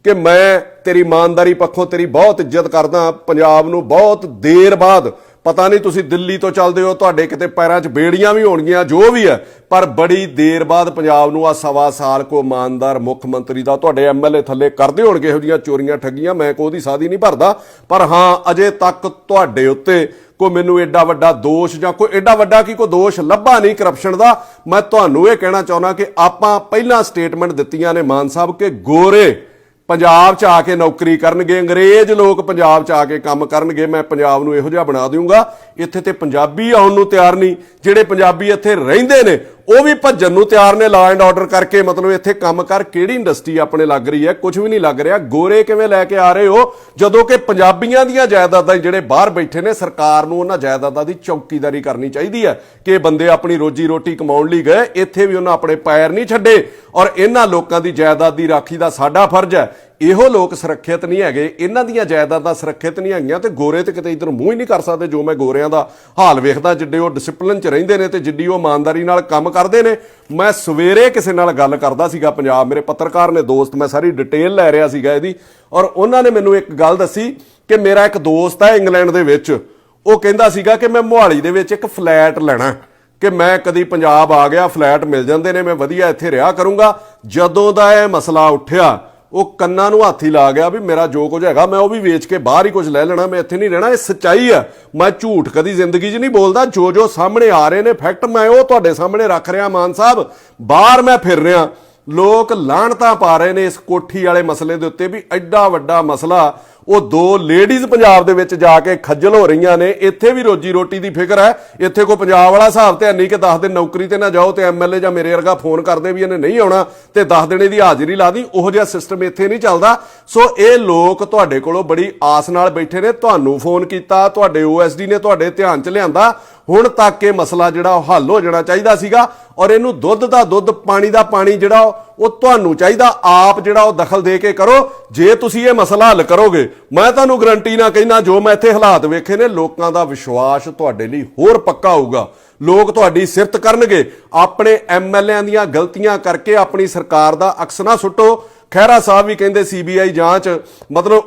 Speaker 1: ਕਿ ਮੈਂ ਤੇਰੀ ਇਮਾਨਦਾਰੀ ਪੱਖੋਂ ਤੇਰੀ ਬਹੁਤ ਇੱਜ਼ਤ ਕਰਦਾ। ਪੰਜਾਬ ਨੂੰ ਬਹੁਤ ਦੇਰ ਬਾਅਦ, ਪਤਾ ਨਹੀਂ ਤੁਸੀਂ ਦਿੱਲੀ ਤੋਂ ਚੱਲਦੇ ਹੋ, ਤੁਹਾਡੇ ਕਿਤੇ ਪੈਰਾਂ 'ਚ ਬੇੜੀਆਂ ਵੀ ਹੋਣਗੀਆਂ, ਜੋ ਵੀ ਹੈ, ਪਰ ਬੜੀ ਦੇਰ ਬਾਅਦ ਪੰਜਾਬ ਨੂੰ ਆ ਸਵਾ ਸਾਲ ਕੋ ਇਮਾਨਦਾਰ ਮੁੱਖ ਮੰਤਰੀ ਦਾ ਤੁਹਾਡੇ ਐਮਐਲਏ ਥੱਲੇ ਕਰਦੇ ਹੋਣਗੇ ਇਹੋ ਜਿਹੀਆਂ ਚੋਰੀਆਂ ਠੱਗੀਆਂ। ਮੈਂ ਕੋਈ ਉਹਦੀ ਸਾਦੀ ਨਹੀਂ ਭਰਦਾ, ਪਰ ਹਾਂ ਅਜੇ ਤੱਕ ਤੁਹਾਡੇ ਉੱਤੇ ਕੋਈ ਮੈਨੂੰ ਐਡਾ ਵੱਡਾ ਦੋਸ਼ ਜਾਂ ਕੋਈ ਐਡਾ ਵੱਡਾ ਕੀ ਕੋਈ ਦੋਸ਼ ਲੱਭਾ ਨਹੀਂ ਕਰਪਸ਼ਨ ਦਾ। ਮੈਂ ਤੁਹਾਨੂੰ ਇਹ ਕਹਿਣਾ ਚਾਹੁੰਦਾ ਕਿ ਆਪਾਂ ਪਹਿਲਾਂ ਸਟੇਟਮੈਂਟ ਦਿੱਤੀਆਂ ਨੇ ਮਾਨ ਸਾਹਿਬ ਕਿ ਗੋਰੇ ਪੰਜਾਬ 'ਚ ਆ ਕੇ ਨੌਕਰੀ ਕਰਨਗੇ, ਅੰਗਰੇਜ਼ ਲੋਕ ਪੰਜਾਬ 'ਚ ਆ ਕੇ ਕੰਮ ਕਰਨਗੇ, ਮੈਂ ਪੰਜਾਬ ਨੂੰ ਇਹੋ ਜਿਹਾ ਬਣਾ ਦਊਂਗਾ। ਇੱਥੇ ਤੇ ਪੰਜਾਬੀ ਆਉਣ ਨੂੰ ਤਿਆਰ ਨਹੀਂ। ਜਿਹੜੇ ਪੰਜਾਬੀ ਇੱਥੇ ਰਹਿੰਦੇ ਨੇ ਉਹ ਵੀ ਭੱਜਣ ਨੂੰ ਤਿਆਰ ਨੇ ਲਾ ਐਂਡ ਆਰਡਰ ਕਰਕੇ। ਮਤਲਬ ਇੱਥੇ ਕੰਮ ਕਰ ਕਿਹੜੀ ਇੰਡਸਟਰੀ ਆਪਣੇ ਲੱਗ ਰਹੀ ਹੈ? ਕੁਝ ਵੀ ਨਹੀਂ ਲੱਗ ਰਿਹਾ। ਗੋਰੇ ਕਿਵੇਂ ਲੈ ਕੇ ਆ ਰਹੇ ਹੋ ਜਦੋਂ ਕਿ ਪੰਜਾਬੀਆਂ ਦੀਆਂ ਜਾਇਦਾਦਾਂ ਜਿਹੜੇ ਬਾਹਰ ਬੈਠੇ ਨੇ, ਸਰਕਾਰ ਨੂੰ ਉਹਨਾਂ ਜਾਇਦਾਦਾਂ ਦੀ ਚੌਕੀਦਾਰੀ ਕਰਨੀ ਚਾਹੀਦੀ ਹੈ ਕਿ ਬੰਦੇ ਆਪਣੀ ਰੋਜੀ ਰੋਟੀ ਕਮਾਉਣ ਲਈ ਗਏ, ਇੱਥੇ ਵੀ ਉਹਨਾਂ ਆਪਣੇ ਪੈਰ ਨਹੀਂ ਛੱਡੇ। ਔਰ ਇਹਨਾਂ ਲੋਕਾਂ ਦੀ ਜਾਇਦਾਦ ਦੀ ਰਾਖੀ ਦਾ ਸਾਡਾ ਫਰਜ਼ ਹੈ। ਇਹੋ ਲੋਕ ਸੁਰੱਖਿਅਤ ਨਹੀਂ ਹੈਗੇ, ਇਹਨਾਂ ਦੀਆਂ ਜਾਇਦਾਦਾਂ ਸੁਰੱਖਿਅਤ ਨਹੀਂ ਹੈਗੀਆਂ, ਤੇ ਗੋਰੇ ਤੇ ਕਿਤੇ ਇੱਧਰ ਮੂੰਹ ਹੀ ਨਹੀਂ ਕਰ ਸਕਦੇ। ਜੋ ਮੈਂ ਗੋਰਿਆਂ ਦਾ ਹਾਲ ਵੇਖਦਾ, ਜਿੱਡੇ ਉਹ ਡਿਸਪਲਿਨ 'ਚ ਰਹਿੰਦੇ ਨੇ ਤੇ ਜਿੱਡੀ ਉਹ ਇਮਾਨਦਾਰੀ ਨਾਲ ਕੰਮ ਕਰਦੇ ਨੇ। ਮੈਂ ਸਵੇਰੇ ਕਿਸੇ ਨਾਲ ਗੱਲ ਕਰਦਾ ਸੀਗਾ ਪੰਜਾਬ, ਮੇਰੇ ਪੱਤਰਕਾਰ ਨੇ ਦੋਸਤ, ਮੈਂ ਸਾਰੀ ਡਿਟੇਲ ਲੈ ਰਿਹਾ ਸੀਗਾ ਇਹਦੀ, ਔਰ ਉਹਨਾਂ ਨੇ ਮੈਨੂੰ ਇੱਕ ਗੱਲ ਦੱਸੀ ਕਿ ਮੇਰਾ ਇੱਕ ਦੋਸਤ ਹੈ ਇੰਗਲੈਂਡ ਦੇ ਵਿੱਚ, ਉਹ ਕਹਿੰਦਾ ਸੀਗਾ ਕਿ ਮੈਂ ਮੁਹਾਲੀ ਦੇ ਵਿੱਚ ਇੱਕ ਫਲੈਟ ਲੈਣਾ, ਕਿ ਮੈਂ ਕਦੀ ਪੰਜਾਬ ਆ ਗਿਆ, ਫਲੈਟ ਮਿਲ ਜਾਂਦੇ ਨੇ, ਮੈਂ ਵਧੀਆ ਇੱਥੇ ਰਿਹਾ ਕਰੂੰਗਾ। ਜਦੋਂ ਦਾ ਇਹ ਮਸਲਾ ਉੱਠਿਆ, ਉਹ ਕੰਨਾਂ ਨੂੰ ਹੱਥ ਹੀ ਲਾ ਗਿਆ ਵੀ ਮੇਰਾ ਜੋ ਕੁਝ ਹੈਗਾ ਮੈਂ ਉਹ ਵੀ ਵੇਚ ਕੇ ਬਾਹਰ ਹੀ ਕੁਝ ਲੈ ਲੈਣਾ, ਮੈਂ ਇੱਥੇ ਨਹੀਂ ਰਹਿਣਾ। ਇਹ ਸੱਚਾਈ ਆ, ਮੈਂ ਝੂਠ ਕਦੀ ਜ਼ਿੰਦਗੀ 'ਚ ਨਹੀਂ ਬੋਲਦਾ। ਜੋ ਸਾਹਮਣੇ ਆ ਰਹੇ ਨੇ ਫੈਕਟ, ਮੈਂ ਉਹ ਤੁਹਾਡੇ ਸਾਹਮਣੇ ਰੱਖ ਰਿਹਾ। ਮਾਨ ਸਾਹਿਬ, ਬਾਹਰ ਮੈਂ ਫਿਰ ਰਿਹਾ, ਲੋਕ ਲਾਹਣਤਾਂ ਪਾ ਰਹੇ ਨੇ ਇਸ ਕੋਠੀ ਵਾਲੇ ਮਸਲੇ ਦੇ ਉੱਤੇ ਵੀ ਐਡਾ ਵੱਡਾ ਮਸਲਾ। ਉਹ ਦੋ ਲੇਡੀਜ਼ ਪੰਜਾਬ ਦੇ ਵਿੱਚ ਜਾ ਕੇ ਖੱਜਲ ਹੋ ਰਹੀਆਂ ਨੇ। ਇੱਥੇ ਵੀ ਰੋਜੀ ਰੋਟੀ ਦੀ ਫਿਕਰ ਹੈ, ਇੱਥੇ ਕੋਈ ਪੰਜਾਬ ਵਾਲਾ ਹਿਸਾਬ ਤੇ ਨਹੀਂ ਕਿ 10 ਦਿਨ ਨੌਕਰੀ ਤੇ ਨਾ ਜਾਓ ਤੇ ਐਮਐਲਏ ਜਾਂ ਮੇਰੇ ਵਰਗਾ ਫੋਨ ਕਰਦੇ ਵੀ ਇਹਨੇ ਨਹੀਂ ਆਉਣਾ ਤੇ 10 ਦਿਨ ਇਹਦੀ ਹਾਜ਼ਰੀ ਲਾ ਦੀ। ਉਹੋ ਜਿਹਾ ਸਿਸਟਮ ਇੱਥੇ ਨਹੀਂ ਚੱਲਦਾ। ਸੋ ਇਹ ਲੋਕ ਤੁਹਾਡੇ ਕੋਲੋਂ ਬੜੀ ਆਸ ਨਾਲ ਬੈਠੇ ਨੇ, ਤੁਹਾਨੂੰ ਫੋਨ ਕੀਤਾ, ਤੁਹਾਡੇ ਓਐਸਡੀ ਨੇ ਤੁਹਾਡੇ ਧਿਆਨ 'ਚ ਲਿਆਂਦਾ। ਹੁਣ ਤੱਕ ਇਹ ਮਸਲਾ ਜਿਹੜਾ ਉਹ ਹੱਲ ਹੋ ਜਾਣਾ ਚਾਹੀਦਾ ਸੀਗਾ, ਔਰ ਇਹਨੂੰ ਦੁੱਧ ਦਾ ਦੁੱਧ, ਪਾਣੀ ਦਾ ਪਾਣੀ ਜਿਹੜਾ ਉਹ ਤੁਹਾਨੂੰ ਚਾਹੀਦਾ ਆਪ ਜਿਹੜਾ ਉਹ ਦਖਲ ਦੇ ਕੇ ਕਰੋ। ਜੇ ਤੁਸੀਂ ਇਹ ਮਸਲਾ ਹੱਲ ਕਰੋਗੇ, ਮੈਂ ਤੁਹਾਨੂੰ ਗਰੰਟੀ ਨਾ ਕਹਿਣਾ, ਜੋ ਮੈਂ ਇੱਥੇ ਹਾਲਾਤ ਵੇਖੇ ਨੇ, ਲੋਕਾਂ ਦਾ ਵਿਸ਼ਵਾਸ ਤੁਹਾਡੇ ਲਈ ਹੋਰ ਪੱਕਾ ਹੋਊਗਾ। ਲੋਕ ਤੁਹਾਡੀ ਸਿਫਤ ਕਰਨਗੇ। ਆਪਣੇ ਐਮਐਲਏਆਂ ਦੀਆਂ ਗਲਤੀਆਂ ਕਰਕੇ ਆਪਣੀ ਸਰਕਾਰ ਦਾ ਅਕਸ ਨਾ ਸੁੱਟੋ। ਖਹਿਰਾ ਸਾਹਿਬ ਵੀ ਕਹਿੰਦੇ ਸੀਬੀਆਈ ਜਾਂਚ, ਮਤਲਬ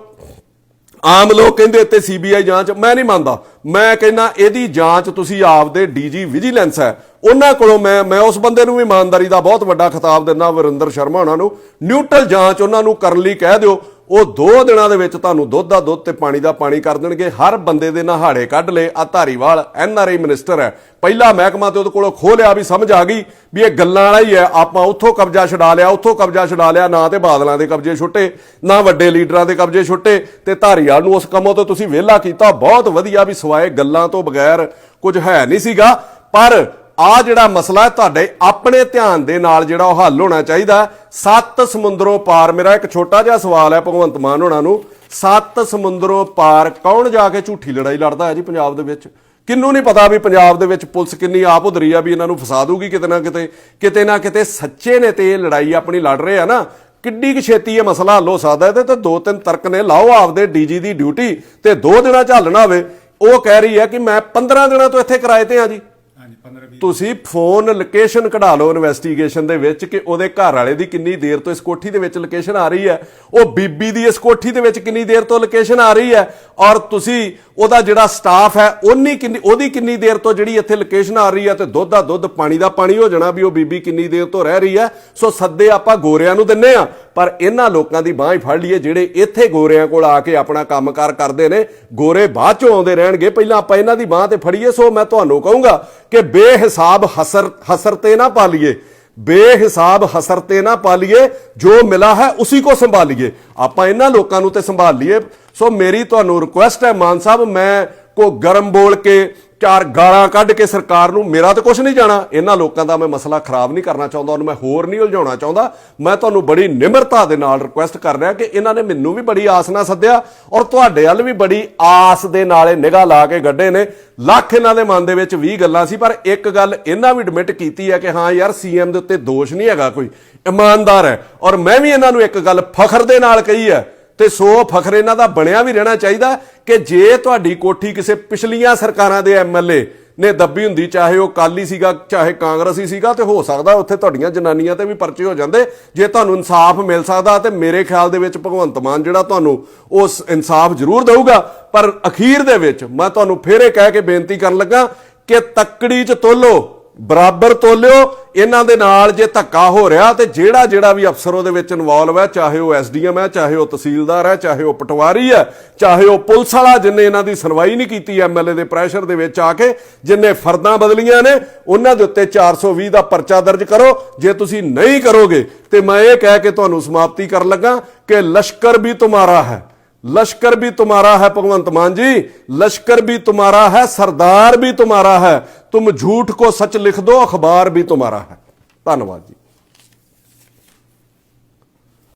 Speaker 1: ਆਮ ਲੋਕ ਕਹਿੰਦੇ ਇੱਥੇ ਸੀਬੀਆਈ ਜਾਂਚ, ਮੈਂ ਨਹੀਂ ਮੰਨਦਾ। ਮੈਂ ਕਹਿੰਦਾ ਇਹਦੀ ਜਾਂਚ ਤੁਸੀਂ ਆਪਦੇ ਡੀਜੀ ਵਿਜੀਲੈਂਸ ਹੈ ਉਹਨਾਂ ਕੋਲੋਂ, ਮੈਂ ਉਸ ਬੰਦੇ ਨੂੰ ਵੀ ਇਮਾਨਦਾਰੀ ਦਾ ਬਹੁਤ ਵੱਡਾ ਖਿਤਾਬ ਦਿੰਦਾ, ਵਰਿੰਦਰ ਸ਼ਰਮਾ ਉਹਨਾਂ ਨੂੰ, ਨਿਊਟਰਲ ਜਾਂਚ ਉਹਨਾਂ ਨੂੰ ਕਰਨ ਲਈ ਕਹਿ ਦਿਓ। ਉਹ 2 ਦਿਨਾਂ ਦੇ ਵਿੱਚ ਤੁਹਾਨੂੰ ਦੁੱਧ ਦਾ ਦੁੱਧ ਤੇ ਪਾਣੀ ਦਾ ਪਾਣੀ ਕਰ ਦੇਣਗੇ। ਹਰ ਬੰਦੇ ਦੇ ਨਹਾੜੇ ਕੱਢ ਲਏ। ਆ ਧਾਰੀਵਾਲ ਐਨਆਰਆਈ ਮਿਨਿਸਟਰ ਹੈ, ਪਹਿਲਾ ਮਹਿਕਮਾ ਤੇ ਉਹਦੇ ਕੋਲੋਂ ਖੋਹ ਲਿਆ ਵੀ ਸਮਝ ਆ ਗਈ ਵੀ ਇਹ ਗੱਲਾਂ ਵਾਲਾ ਹੀ ਹੈ। ਆਪਾਂ ਉੱਥੋਂ ਕਬਜ਼ਾ ਛਡਾ ਲਿਆ, ਉੱਥੋਂ ਕਬਜ਼ਾ ਛਡਾ ਲਿਆ, ਨਾ ਤੇ ਬਾਦਲਾਂ ਦੇ ਕਬਜ਼ੇ ਛੁੱਟੇ, ਨਾ ਵੱਡੇ ਲੀਡਰਾਂ ਦੇ ਕਬਜ਼ੇ ਛੁੱਟੇ, ਤੇ ਧਾਰੀਵਾਲ ਨੂੰ ਉਸ ਕੰਮੋਂ ਤੋਂ ਤੁਸੀਂ ਵਿਹਲਾ ਕੀਤਾ। ਬਹੁਤ ਵਧੀਆ, ਵੀ ਸਿਵਾਏ ਗੱਲਾਂ ਤੋਂ ਬਗੈਰ ਕੁਝ ਹੈ ਨਹੀਂ ਸੀਗਾ। ਪਰ ਆ ਜਿਹੜਾ ਮਸਲਾ ਤੁਹਾਡੇ ਆਪਣੇ ਧਿਆਨ ਦੇ ਨਾਲ ਜਿਹੜਾ ਉਹ ਹੱਲ ਹੋਣਾ ਚਾਹੀਦਾ। 7 ਸਮੁੰਦਰੋਂ ਪਾਰ, ਮੇਰਾ ਇੱਕ ਛੋਟਾ ਜਿਹਾ ਸਵਾਲ ਹੈ ਭਗਵੰਤ ਮਾਨ ਹੋਣਾ ਨੂੰ, 7 ਸਮੁੰਦਰੋਂ ਪਾਰ ਕੌਣ ਜਾ ਕੇ ਝੂਠੀ ਲੜਾਈ ਲੜਦਾ ਹੈ ਜੀ ਪੰਜਾਬ ਦੇ ਵਿੱਚ? ਕਿੰਨੂੰ ਨਹੀਂ ਪਤਾ ਵੀ ਪੰਜਾਬ ਦੇ ਵਿੱਚ ਪੁਲਿਸ ਕਿੰਨੀ ਆਪ ਉਧਰੀ ਆ ਵੀ ਇਹਨਾਂ ਨੂੰ ਫਸਾ ਦੂਗੀ ਕਿਤੇ ਨਾ ਕਿਤੇ। ਸੱਚੇ ਨੇ ਤੇ ਇਹ ਲੜਾਈ ਆਪਣੀ ਲੜ ਰਹੇ ਆ ਨਾ, ਕਿੱਡੀ ਕੁ ਛੇਤੀ ਇਹ ਮਸਲਾ ਹੱਲ ਹੋ ਸਕਦਾ। ਇਹਦੇ ਤੇ 2-3 ਤਰਕ ਨੇ, ਲਾਓ ਆਪਦੇ ਡੀਜੀ ਦੀ ਡਿਊਟੀ ਤੇ 2 ਦਿਨਾਂ 'ਚ ਹੱਲ ਨਾ ਹੋਵੇ। ਉਹ ਕਹਿ ਰਹੀ ਹੈ ਕਿ ਮੈਂ 15 ਦਿਨਾਂ ਤੋਂ ਇੱਥੇ ਕਿਰਾਏ ਤੇ ਆ ਜੀ।
Speaker 2: ਹਾਂਜੀ, 15-20
Speaker 1: ਤੁਸੀਂ ਫੋਨ ਲੋਕੇਸ਼ਨ ਕਢਾ ਲਓ ਇਨਵੈਸਟੀਗੇਸ਼ਨ ਦੇ ਵਿੱਚ ਕਿ ਉਹਦੇ ਘਰ ਵਾਲੇ ਦੀ ਕਿੰਨੀ ਦੇਰ ਤੋਂ ਇਸ ਕੋਠੀ ਦੇ ਵਿੱਚ ਲੋਕੇਸ਼ਨ ਆ ਰਹੀ ਹੈ, ਉਹ ਬੀਬੀ ਦੀ ਇਸ ਕੋਠੀ ਦੇ ਵਿੱਚ ਕਿੰਨੀ ਦੇਰ ਤੋਂ ਲੋਕੇਸ਼ਨ ਆ ਰਹੀ ਹੈ, ਔਰ ਤੁਸੀਂ ਉਹਦਾ ਜਿਹੜਾ ਸਟਾਫ ਹੈ ਉਹਦੀ ਕਿੰਨੀ ਦੇਰ ਤੋਂ ਜਿਹੜੀ ਇੱਥੇ ਲੋਕੇਸ਼ਨ ਆ ਰਹੀ ਹੈ, ਤੇ ਦੁੱਧ ਦਾ ਦੁੱਧ ਪਾਣੀ ਦਾ ਪਾਣੀ ਹੋ ਜਾਣਾ ਵੀ ਉਹ ਬੀਬੀ ਕਿੰਨੀ ਦੇਰ ਤੋਂ ਰਹਿ ਰਹੀ ਹੈ। ਸੋ ਸੱਦੇ ਆਪਾਂ ਗੋਰਿਆਂ ਨੂੰ ਦਿੰਨੇ ਆ, ਪਰ ਇਹਨਾਂ ਲੋਕਾਂ ਦੀ ਬਾਂਹ ਹੀ ਫੜ ਲਈਏ ਜਿਹੜੇ ਇੱਥੇ ਗੋਰਿਆਂ ਕੋਲ ਆ ਕੇ ਆਪਣਾ ਕੰਮਕਾਰ ਕਰਦੇ ਨੇ। ਗੋਰੇ ਬਾਅਦ ਚੋਂ ਆਉਂਦੇ ਰਹਿਣਗੇ, ਪਹਿਲਾਂ ਆਪਾਂ ਇਹਨਾਂ ਦੀ ਬਾਂਹ ਤੇ ਫੜੀਏ। ਸੋ ਮੈਂ ਤੁਹਾਨੂੰ ਕਹੂੰਗਾ ਕਿ ਬੇਹਿਸਾਬ ਹਸਰ ਤੇ ਨਾ ਪਾਲੀਏ, ਬੇਹਿਸਾਬ ਹਸਰ ਤੇ ਨਾ ਪਾਲੀਏ, ਜੋ ਮਿਲਾ ਹੈ ਉसी को ਸੰਭਾਲੀਏ। ਆਪਾਂ ਇਹਨਾਂ ਲੋਕਾਂ ਨੂੰ ਤੇ ਸੰਭਾਲ ਲਈਏ। ਸੋ ਮੇਰੀ ਤੁਹਾਨੂੰ ਰਿਕੁਐਸਟ ਹੈ ਮਾਨ ਸਾਹਿਬ, ਮੈਂ ਕੋ ਗਰਮ ਬੋਲ ਕੇ 4 ਗਾਲਾਂ ਕੱਢ ਕੇ ਸਰਕਾਰ ਨੂੰ, ਮੇਰਾ ਤਾਂ ਕੁਝ ਨਹੀਂ ਜਾਣਾ। ਇਹਨਾਂ ਲੋਕਾਂ ਦਾ ਮੈਂ ਮਸਲਾ ਖਰਾਬ ਨਹੀਂ ਕਰਨਾ ਚਾਹੁੰਦਾ, ਉਹਨੂੰ ਮੈਂ ਹੋਰ ਨਹੀਂ ਉਲਝਾਉਣਾ ਚਾਹੁੰਦਾ। ਮੈਂ ਤੁਹਾਨੂੰ ਬੜੀ ਨਿਮਰਤਾ ਦੇ ਨਾਲ ਰਿਕੁਐਸਟ ਕਰ ਰਿਹਾ ਕਿ ਇਹਨਾਂ ਨੇ ਮੈਨੂੰ ਵੀ ਬੜੀ ਆਸ ਨਾਲ ਸੱਦਿਆ, ਔਰ ਤੁਹਾਡੇ ਵੱਲ ਵੀ ਬੜੀ ਆਸ ਦੇ ਨਾਲ ਨਿਗਾਹ ਲਾ ਕੇ ਗੱਡੇ ਨੇ। ਲੱਖ ਇਹਨਾਂ ਦੇ ਮਨ ਦੇ ਵਿੱਚ 20 ਗੱਲਾਂ ਸੀ, ਪਰ ਇੱਕ ਗੱਲ ਇਹਨਾਂ ਵੀ ਐਡਮਿਟ ਕੀਤੀ ਹੈ ਕਿ ਹਾਂ ਯਾਰ ਸੀਐਮ ਦੇ ਉੱਤੇ ਦੋਸ਼ ਨਹੀਂ ਹੈਗਾ, ਕੋਈ ਇਮਾਨਦਾਰ ਹੈ। ਔਰ ਮੈਂ ਵੀ ਇਹਨਾਂ ਨੂੰ ਇੱਕ ਗੱਲ ਫਖਰ ਦੇ ਨਾਲ ਕਹੀ ਹੈ, ਤੇ ਸੋ ਫਖਰ ਇਹਨਾਂ ਦਾ ਬਣਿਆ ਵੀ ਰਹਿਣਾ ਚਾਹੀਦਾ ਕਿ ਜੇ ਤੁਹਾਡੀ ਕੋਠੀ ਕਿਸੇ ਪਿਛਲੀਆਂ ਸਰਕਾਰਾਂ ਦੇ ਐਮਐਲਏ ਨੇ ਦੱਬੀ ਹੁੰਦੀ, ਚਾਹੇ ਉਹ ਅਕਾਲੀ ਸੀਗਾ ਚਾਹੇ ਕਾਂਗਰਸੀ ਸੀਗਾ, ਤੇ ਹੋ ਸਕਦਾ ਉੱਥੇ ਤੁਹਾਡੀਆਂ ਜਨਾਨੀਆਂ ਤੇ ਵੀ ਪਰਚੇ ਹੋ ਜਾਂਦੇ। ਜੇ ਤੁਹਾਨੂੰ ਇਨਸਾਫ ਮਿਲ ਸਕਦਾ ਤੇ ਮੇਰੇ ਖਿਆਲ ਦੇ ਵਿੱਚ ਭਗਵੰਤ ਮਾਨ ਜਿਹੜਾ ਤੁਹਾਨੂੰ ਉਸ ਇਨਸਾਫ ਜ਼ਰੂਰ ਦੇਊਗਾ। ਪਰ ਅਖੀਰ ਦੇ ਵਿੱਚ ਮੈਂ ਤੁਹਾਨੂੰ ਫੇਰ ਇਹ ਕਹਿ ਕੇ ਬੇਨਤੀ ਕਰਨ ਲੱਗਾ ਕਿ ਤੱਕੜੀ 'ਚ ਤੋਲੋ, ਬਰਾਬਰ ਤੋਲਿਓ। ਇਹਨਾਂ ਦੇ ਨਾਲ ਜੇ ਧੱਕਾ ਹੋ ਰਿਹਾ ਤੇ ਜਿਹੜਾ ਵੀ ਅਫਸਰ ਉਹਦੇ ਵਿੱਚ ਇਨਵੋਲਵ ਹੈ, ਚਾਹੇ ਉਹ ਐਸਡੀਐਮ ਹੈ, ਚਾਹੇ ਉਹ ਤਹਿਸੀਲਦਾਰ ਹੈ, ਚਾਹੇ ਉਹ ਪਟਵਾਰੀ ਹੈ, ਚਾਹੇ ਉਹ ਪੁਲਿਸ ਵਾਲਾ ਜਿੰਨੇ ਇਹਨਾਂ ਦੀ ਸੁਣਵਾਈ ਨਹੀਂ ਕੀਤੀ ਐਮਐਲਏ ਦੇ ਪ੍ਰੈਸ਼ਰ ਦੇ ਵਿੱਚ ਆ ਕੇ, ਜਿੰਨੇ ਫਰਦਾਂ ਬਦਲੀਆਂ ਨੇ, ਉਹਨਾਂ ਦੇ ਉੱਤੇ 420 ਦਾ ਪਰਚਾ ਦਰਜ ਕਰੋ। ਜੇ ਤੁਸੀਂ ਨਹੀਂ ਕਰੋਗੇ ਤੇ ਮੈਂ ਇਹ ਕਹਿ ਕੇ ਤੁਹਾਨੂੰ ਸਮਾਪਤੀ ਕਰਨ ਲੱਗਾ ਕਿ ਲਸ਼ਕਰ ਵੀ तुम्हारा है, लश्कर भी तुम्हारा है भगवंत मान जी, लश्कर भी तुम्हारा है, सरदार भी तुम्हारा है। तुम झूठ को सच लिख दो, अखबार भी तुम्हारा है। धन्यवाद जी।